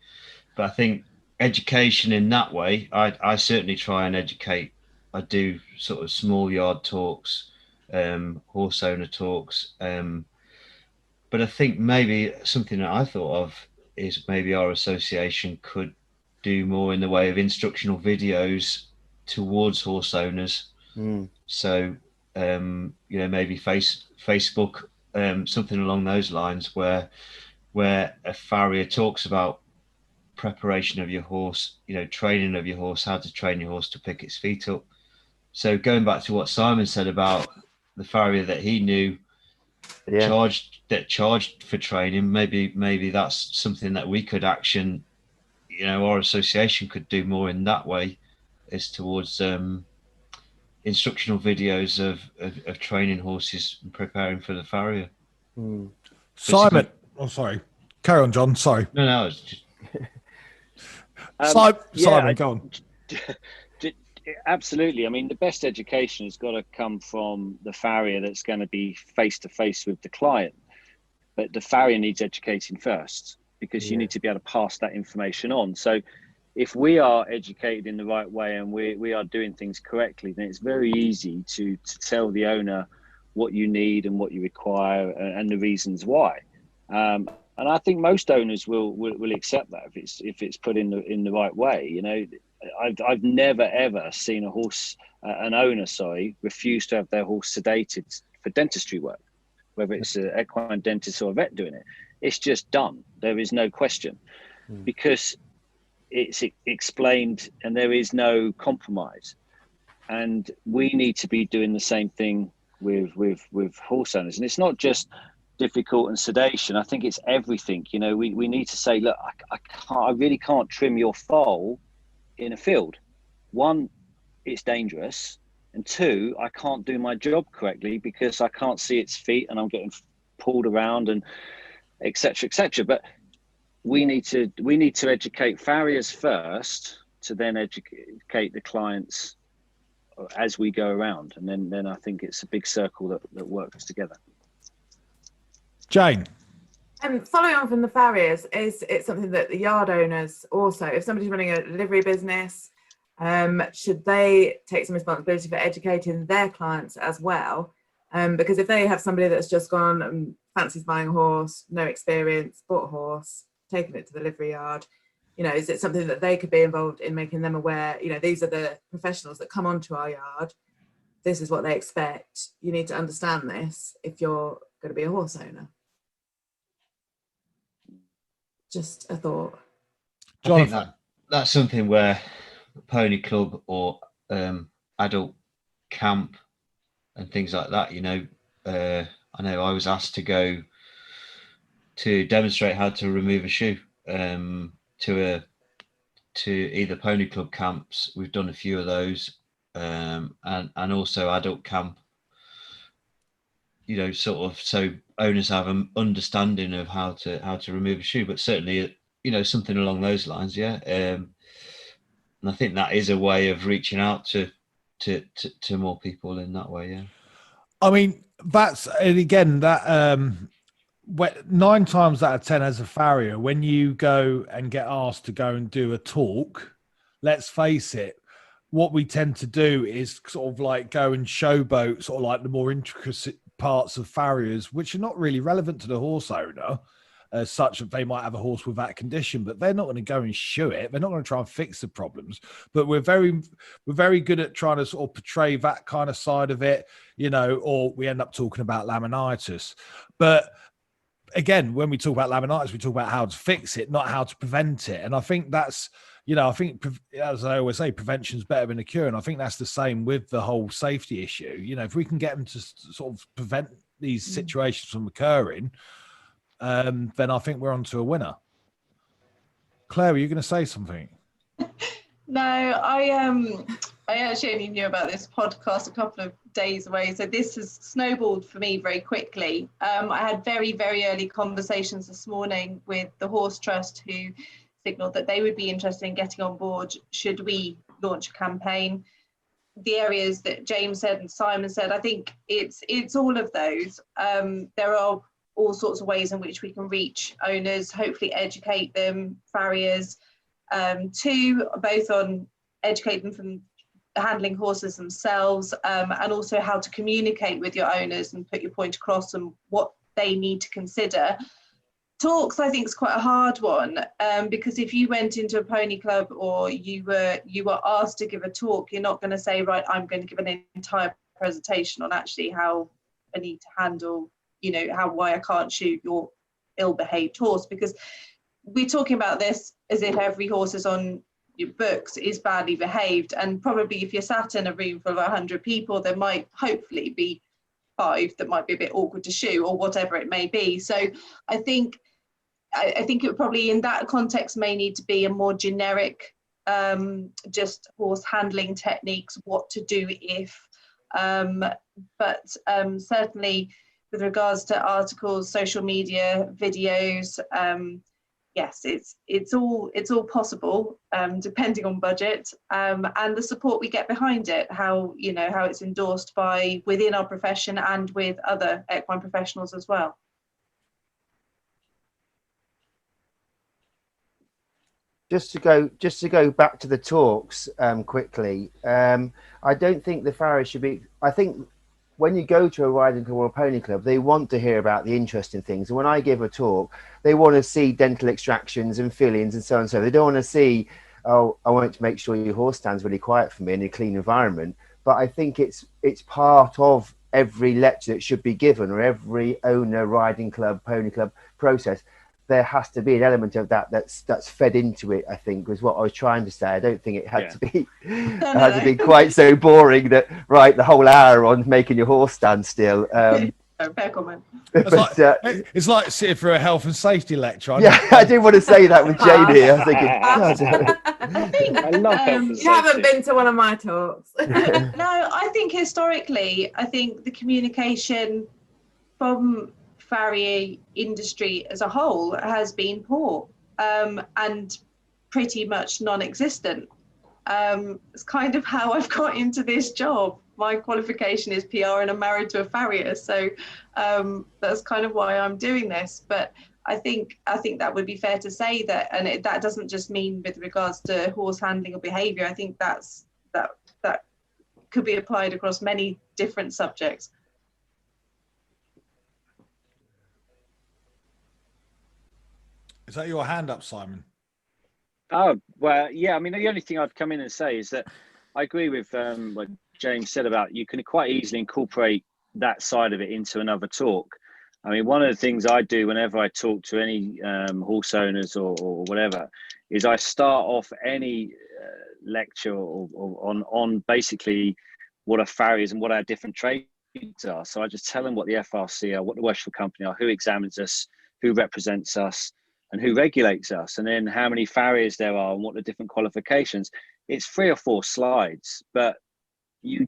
But I think education in that way, I certainly try and educate. I do sort of small yard talks, horse owner talks. But I think maybe something that I thought of is maybe our association could do more in the way of instructional videos towards horse owners. So, maybe Facebook, something along those lines where a farrier talks about preparation of your horse, training of your horse, how to train your horse to pick its feet up. So going back to what Simon said about the farrier that he knew charged for training, maybe that's something that we could action. Our association could do more in that way, is towards instructional videos of training horses and preparing for the farrier. Simon, sorry, carry on, John. Sorry. No, it's just... Simon, go on. Absolutely. I mean, the best education has got to come from the farrier that's going to be face to face with the client. But the farrier needs educating first, because you need to be able to pass that information on. So if we are educated in the right way and we are doing things correctly, then it's very easy to tell the owner what you need and what you require and the reasons why. And I think most owners will accept that if it's put in the right way. I've never ever seen an owner refuse to have their horse sedated for dentistry work, whether it's an equine dentist or a vet doing it. It's just done. There is no question, because it's explained and there is no compromise. And we need to be doing the same thing with horse owners. And it's not just difficult and sedation. I think it's everything. We need to say, look, I really can't trim your foal in a field. One, it's dangerous, and two, I can't do my job correctly because I can't see its feet and I'm getting pulled around and etc. But we need to educate farriers first, to then educate the clients as we go around, and then I think it's a big circle that works together. Jane. Following on from the farriers, it's something that the yard owners also, if somebody's running a delivery business, should they take some responsibility for educating their clients as well? Because if they have somebody that's just gone and fancies buying a horse, no experience, bought a horse, taken it to the livery yard, you know, is it something that they could be involved in making them aware, you know, these are the professionals that come onto our yard, this is what they expect, you need to understand this if you're going to be a horse owner. Just a thought. I think that's something where pony club or adult camp and things like that, you know, I know I was asked to go to demonstrate how to remove a shoe to either pony club camps. We've done a few of those, and also adult camp, you know, sort of, so owners have an understanding of how to remove a shoe, but certainly, you know, something along those lines. Yeah. And I think that is a way of reaching out to more people in that way. Yeah. I mean, that's, and again, that 9 times out of 10 as a farrier, when you go and get asked to go and do a talk, let's face it, what we tend to do is sort of like go and showboat sort of like the more intricate parts of farriers, which are not really relevant to the horse owner as such, that they might have a horse with that condition, but they're not going to go and shoe it. They're not going to try and fix the problems, but we're very good at trying to sort of portray that kind of side of it, you know, or we end up talking about laminitis. But again, when we talk about laminitis, we talk about how to fix it, not how to prevent it. And I think that's, you know, I think, as I always say, prevention is better than a cure. And I think that's the same with the whole safety issue. You know, if we can get them to sort of prevent these situations from occurring, then I think we're on to a winner. Claire, are you going to say something? No, I actually only knew about this podcast a couple of days away, so this has snowballed for me very quickly. I had very, very early conversations this morning with the Horse Trust, who signalled that they would be interested in getting on board should we launch a campaign. The areas that James said and Simon said, I think it's all of those. There are all sorts of ways in which we can reach owners, hopefully educate them, farriers, both on educate them from handling horses themselves, and also how to communicate with your owners and put your point across and what they need to consider. Talks, I think, is quite a hard one, because if you went into a pony club or you were asked to give a talk, you're not going to say, right, I'm going to give an entire presentation on actually how I need to handle, you know, why I can't shoot your ill-behaved horse, because we're talking about this as if every horse is on your books is badly behaved, and probably if you're sat in a room full of 100 people, there might hopefully be 5 that might be a bit awkward to shoe or whatever it may be. So I think it would probably in that context may need to be a more generic just horse handling techniques, what to do if, but certainly with regards to articles, social media, videos, yes, it's all possible, depending on budget, and the support we get behind it, how it's endorsed by within our profession and with other equine professionals as well. Just to go back to the talks quickly, I don't think the farriers should be. I think when you go to a riding club or a pony club, they want to hear about the interesting things. And when I give a talk, they want to see dental extractions and fillings and so on and so. They don't want to see, oh, I want to make sure your horse stands really quiet for me in a clean environment. But I think it's part of every lecture that should be given, or every owner, riding club, pony club process. There has to be an element of that's fed into it, I think, was what I was trying to say. I don't think it had to be to be quite so boring that, right, the whole hour on making your horse stand still. Fair comment. It's like sitting for a health and safety lecture. I didn't want to say that with Jane here. I was thinking, I love health and safety. You haven't been to one of my talks. No, I think historically, the communication from farrier industry as a whole has been poor, and pretty much non-existent. It's kind of how I've got into this job. My qualification is PR and I'm married to a farrier, so that's kind of why I'm doing this. But I think that would be fair to say that, and that doesn't just mean with regards to horse handling or behaviour. I think that could be applied across many different subjects. Is that your hand up, Simon? Oh, well, yeah. I mean, the only thing I'd come in and say is that I agree with what James said about you can quite easily incorporate that side of it into another talk. I mean, one of the things I do whenever I talk to any horse owners or whatever is I start off any lecture on basically what are farriers and what our different trades are. So I just tell them what the FRC are, what the Worshipful Company are, who examines us, who represents us, and who regulates us, and then how many farriers there are and what the different qualifications. It's 3 or 4 slides, but you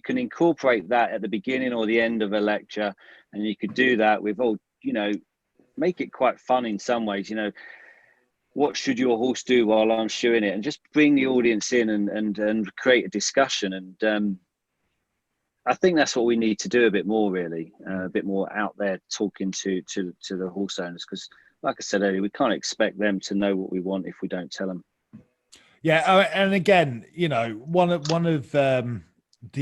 can incorporate that at the beginning or the end of a lecture, and you could do that with make it quite fun in some ways. What should your horse do while I'm shoeing it, and just bring the audience in and create a discussion. And I think that's what we need to do a bit more, really, a bit more out there talking to the horse owners, because like I said earlier, we can't expect them to know what we want if we don't tell them. Yeah, and again, one of the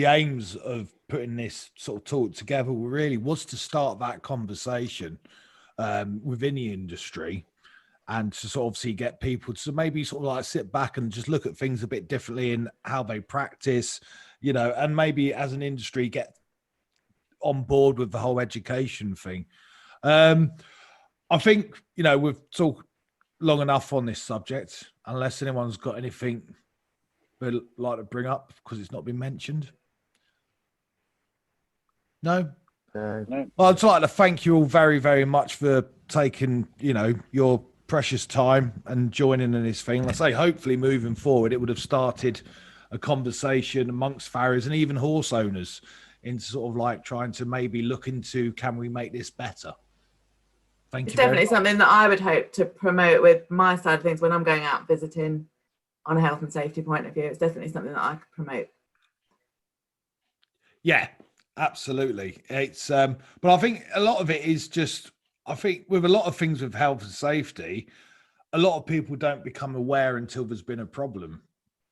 aims of putting this sort of talk together really was to start that conversation within the industry, and to sort of obviously get people to maybe sort of like sit back and just look at things a bit differently in how they practice, and maybe as an industry get on board with the whole education thing. I think, we've talked long enough on this subject, unless anyone's got anything they'd like to bring up because it's not been mentioned. No? No. Well, I'd like to thank you all very, very much for taking, your precious time and joining in this thing. Like I say, hopefully moving forward, it would have started a conversation amongst farriers and even horse owners into sort of like trying to maybe look into, can we make this better? Thank you. It's definitely something that I would hope to promote with my side of things when I'm going out visiting on a health and safety point of view. It's definitely something that I could promote. Yeah, absolutely. It's but I think a lot of it is just, I think with a lot of things with health and safety, a lot of people don't become aware until there's been a problem.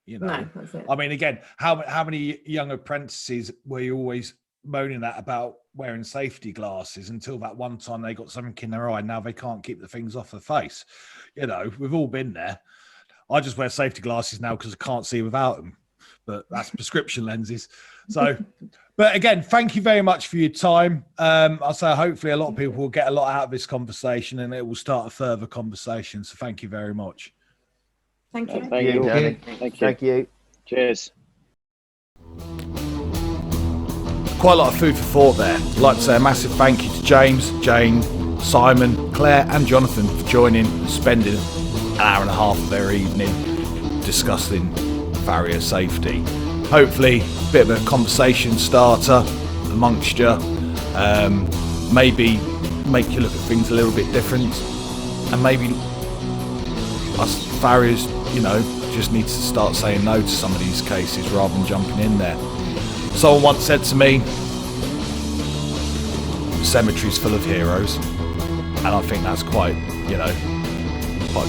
No, that's it. I mean, again, how many young apprentices were you always moaning at about wearing safety glasses until that one time they got something in their eye? Now they can't keep the things off their face. We've all been there. I just wear safety glasses now because I can't see without them, but that's prescription lenses. So, but again, thank you very much for your time. I'll say hopefully a lot of people will get a lot out of this conversation, and it will start a further conversation. So thank you very much. Thank you. Thank you. Danny. Thank you. Cheers. Quite a lot of food for thought there. I'd like to say a massive thank you to James, Jane, Simon, Claire and Jonathan for joining and spending an hour and a half of their evening discussing farrier safety. Hopefully a bit of a conversation starter amongst you, maybe make you look at things a little bit different, and maybe us farriers, just need to start saying no to some of these cases rather than jumping in there. Someone once said to me, the cemetery's full of heroes, and I think that's quite a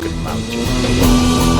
good analogy.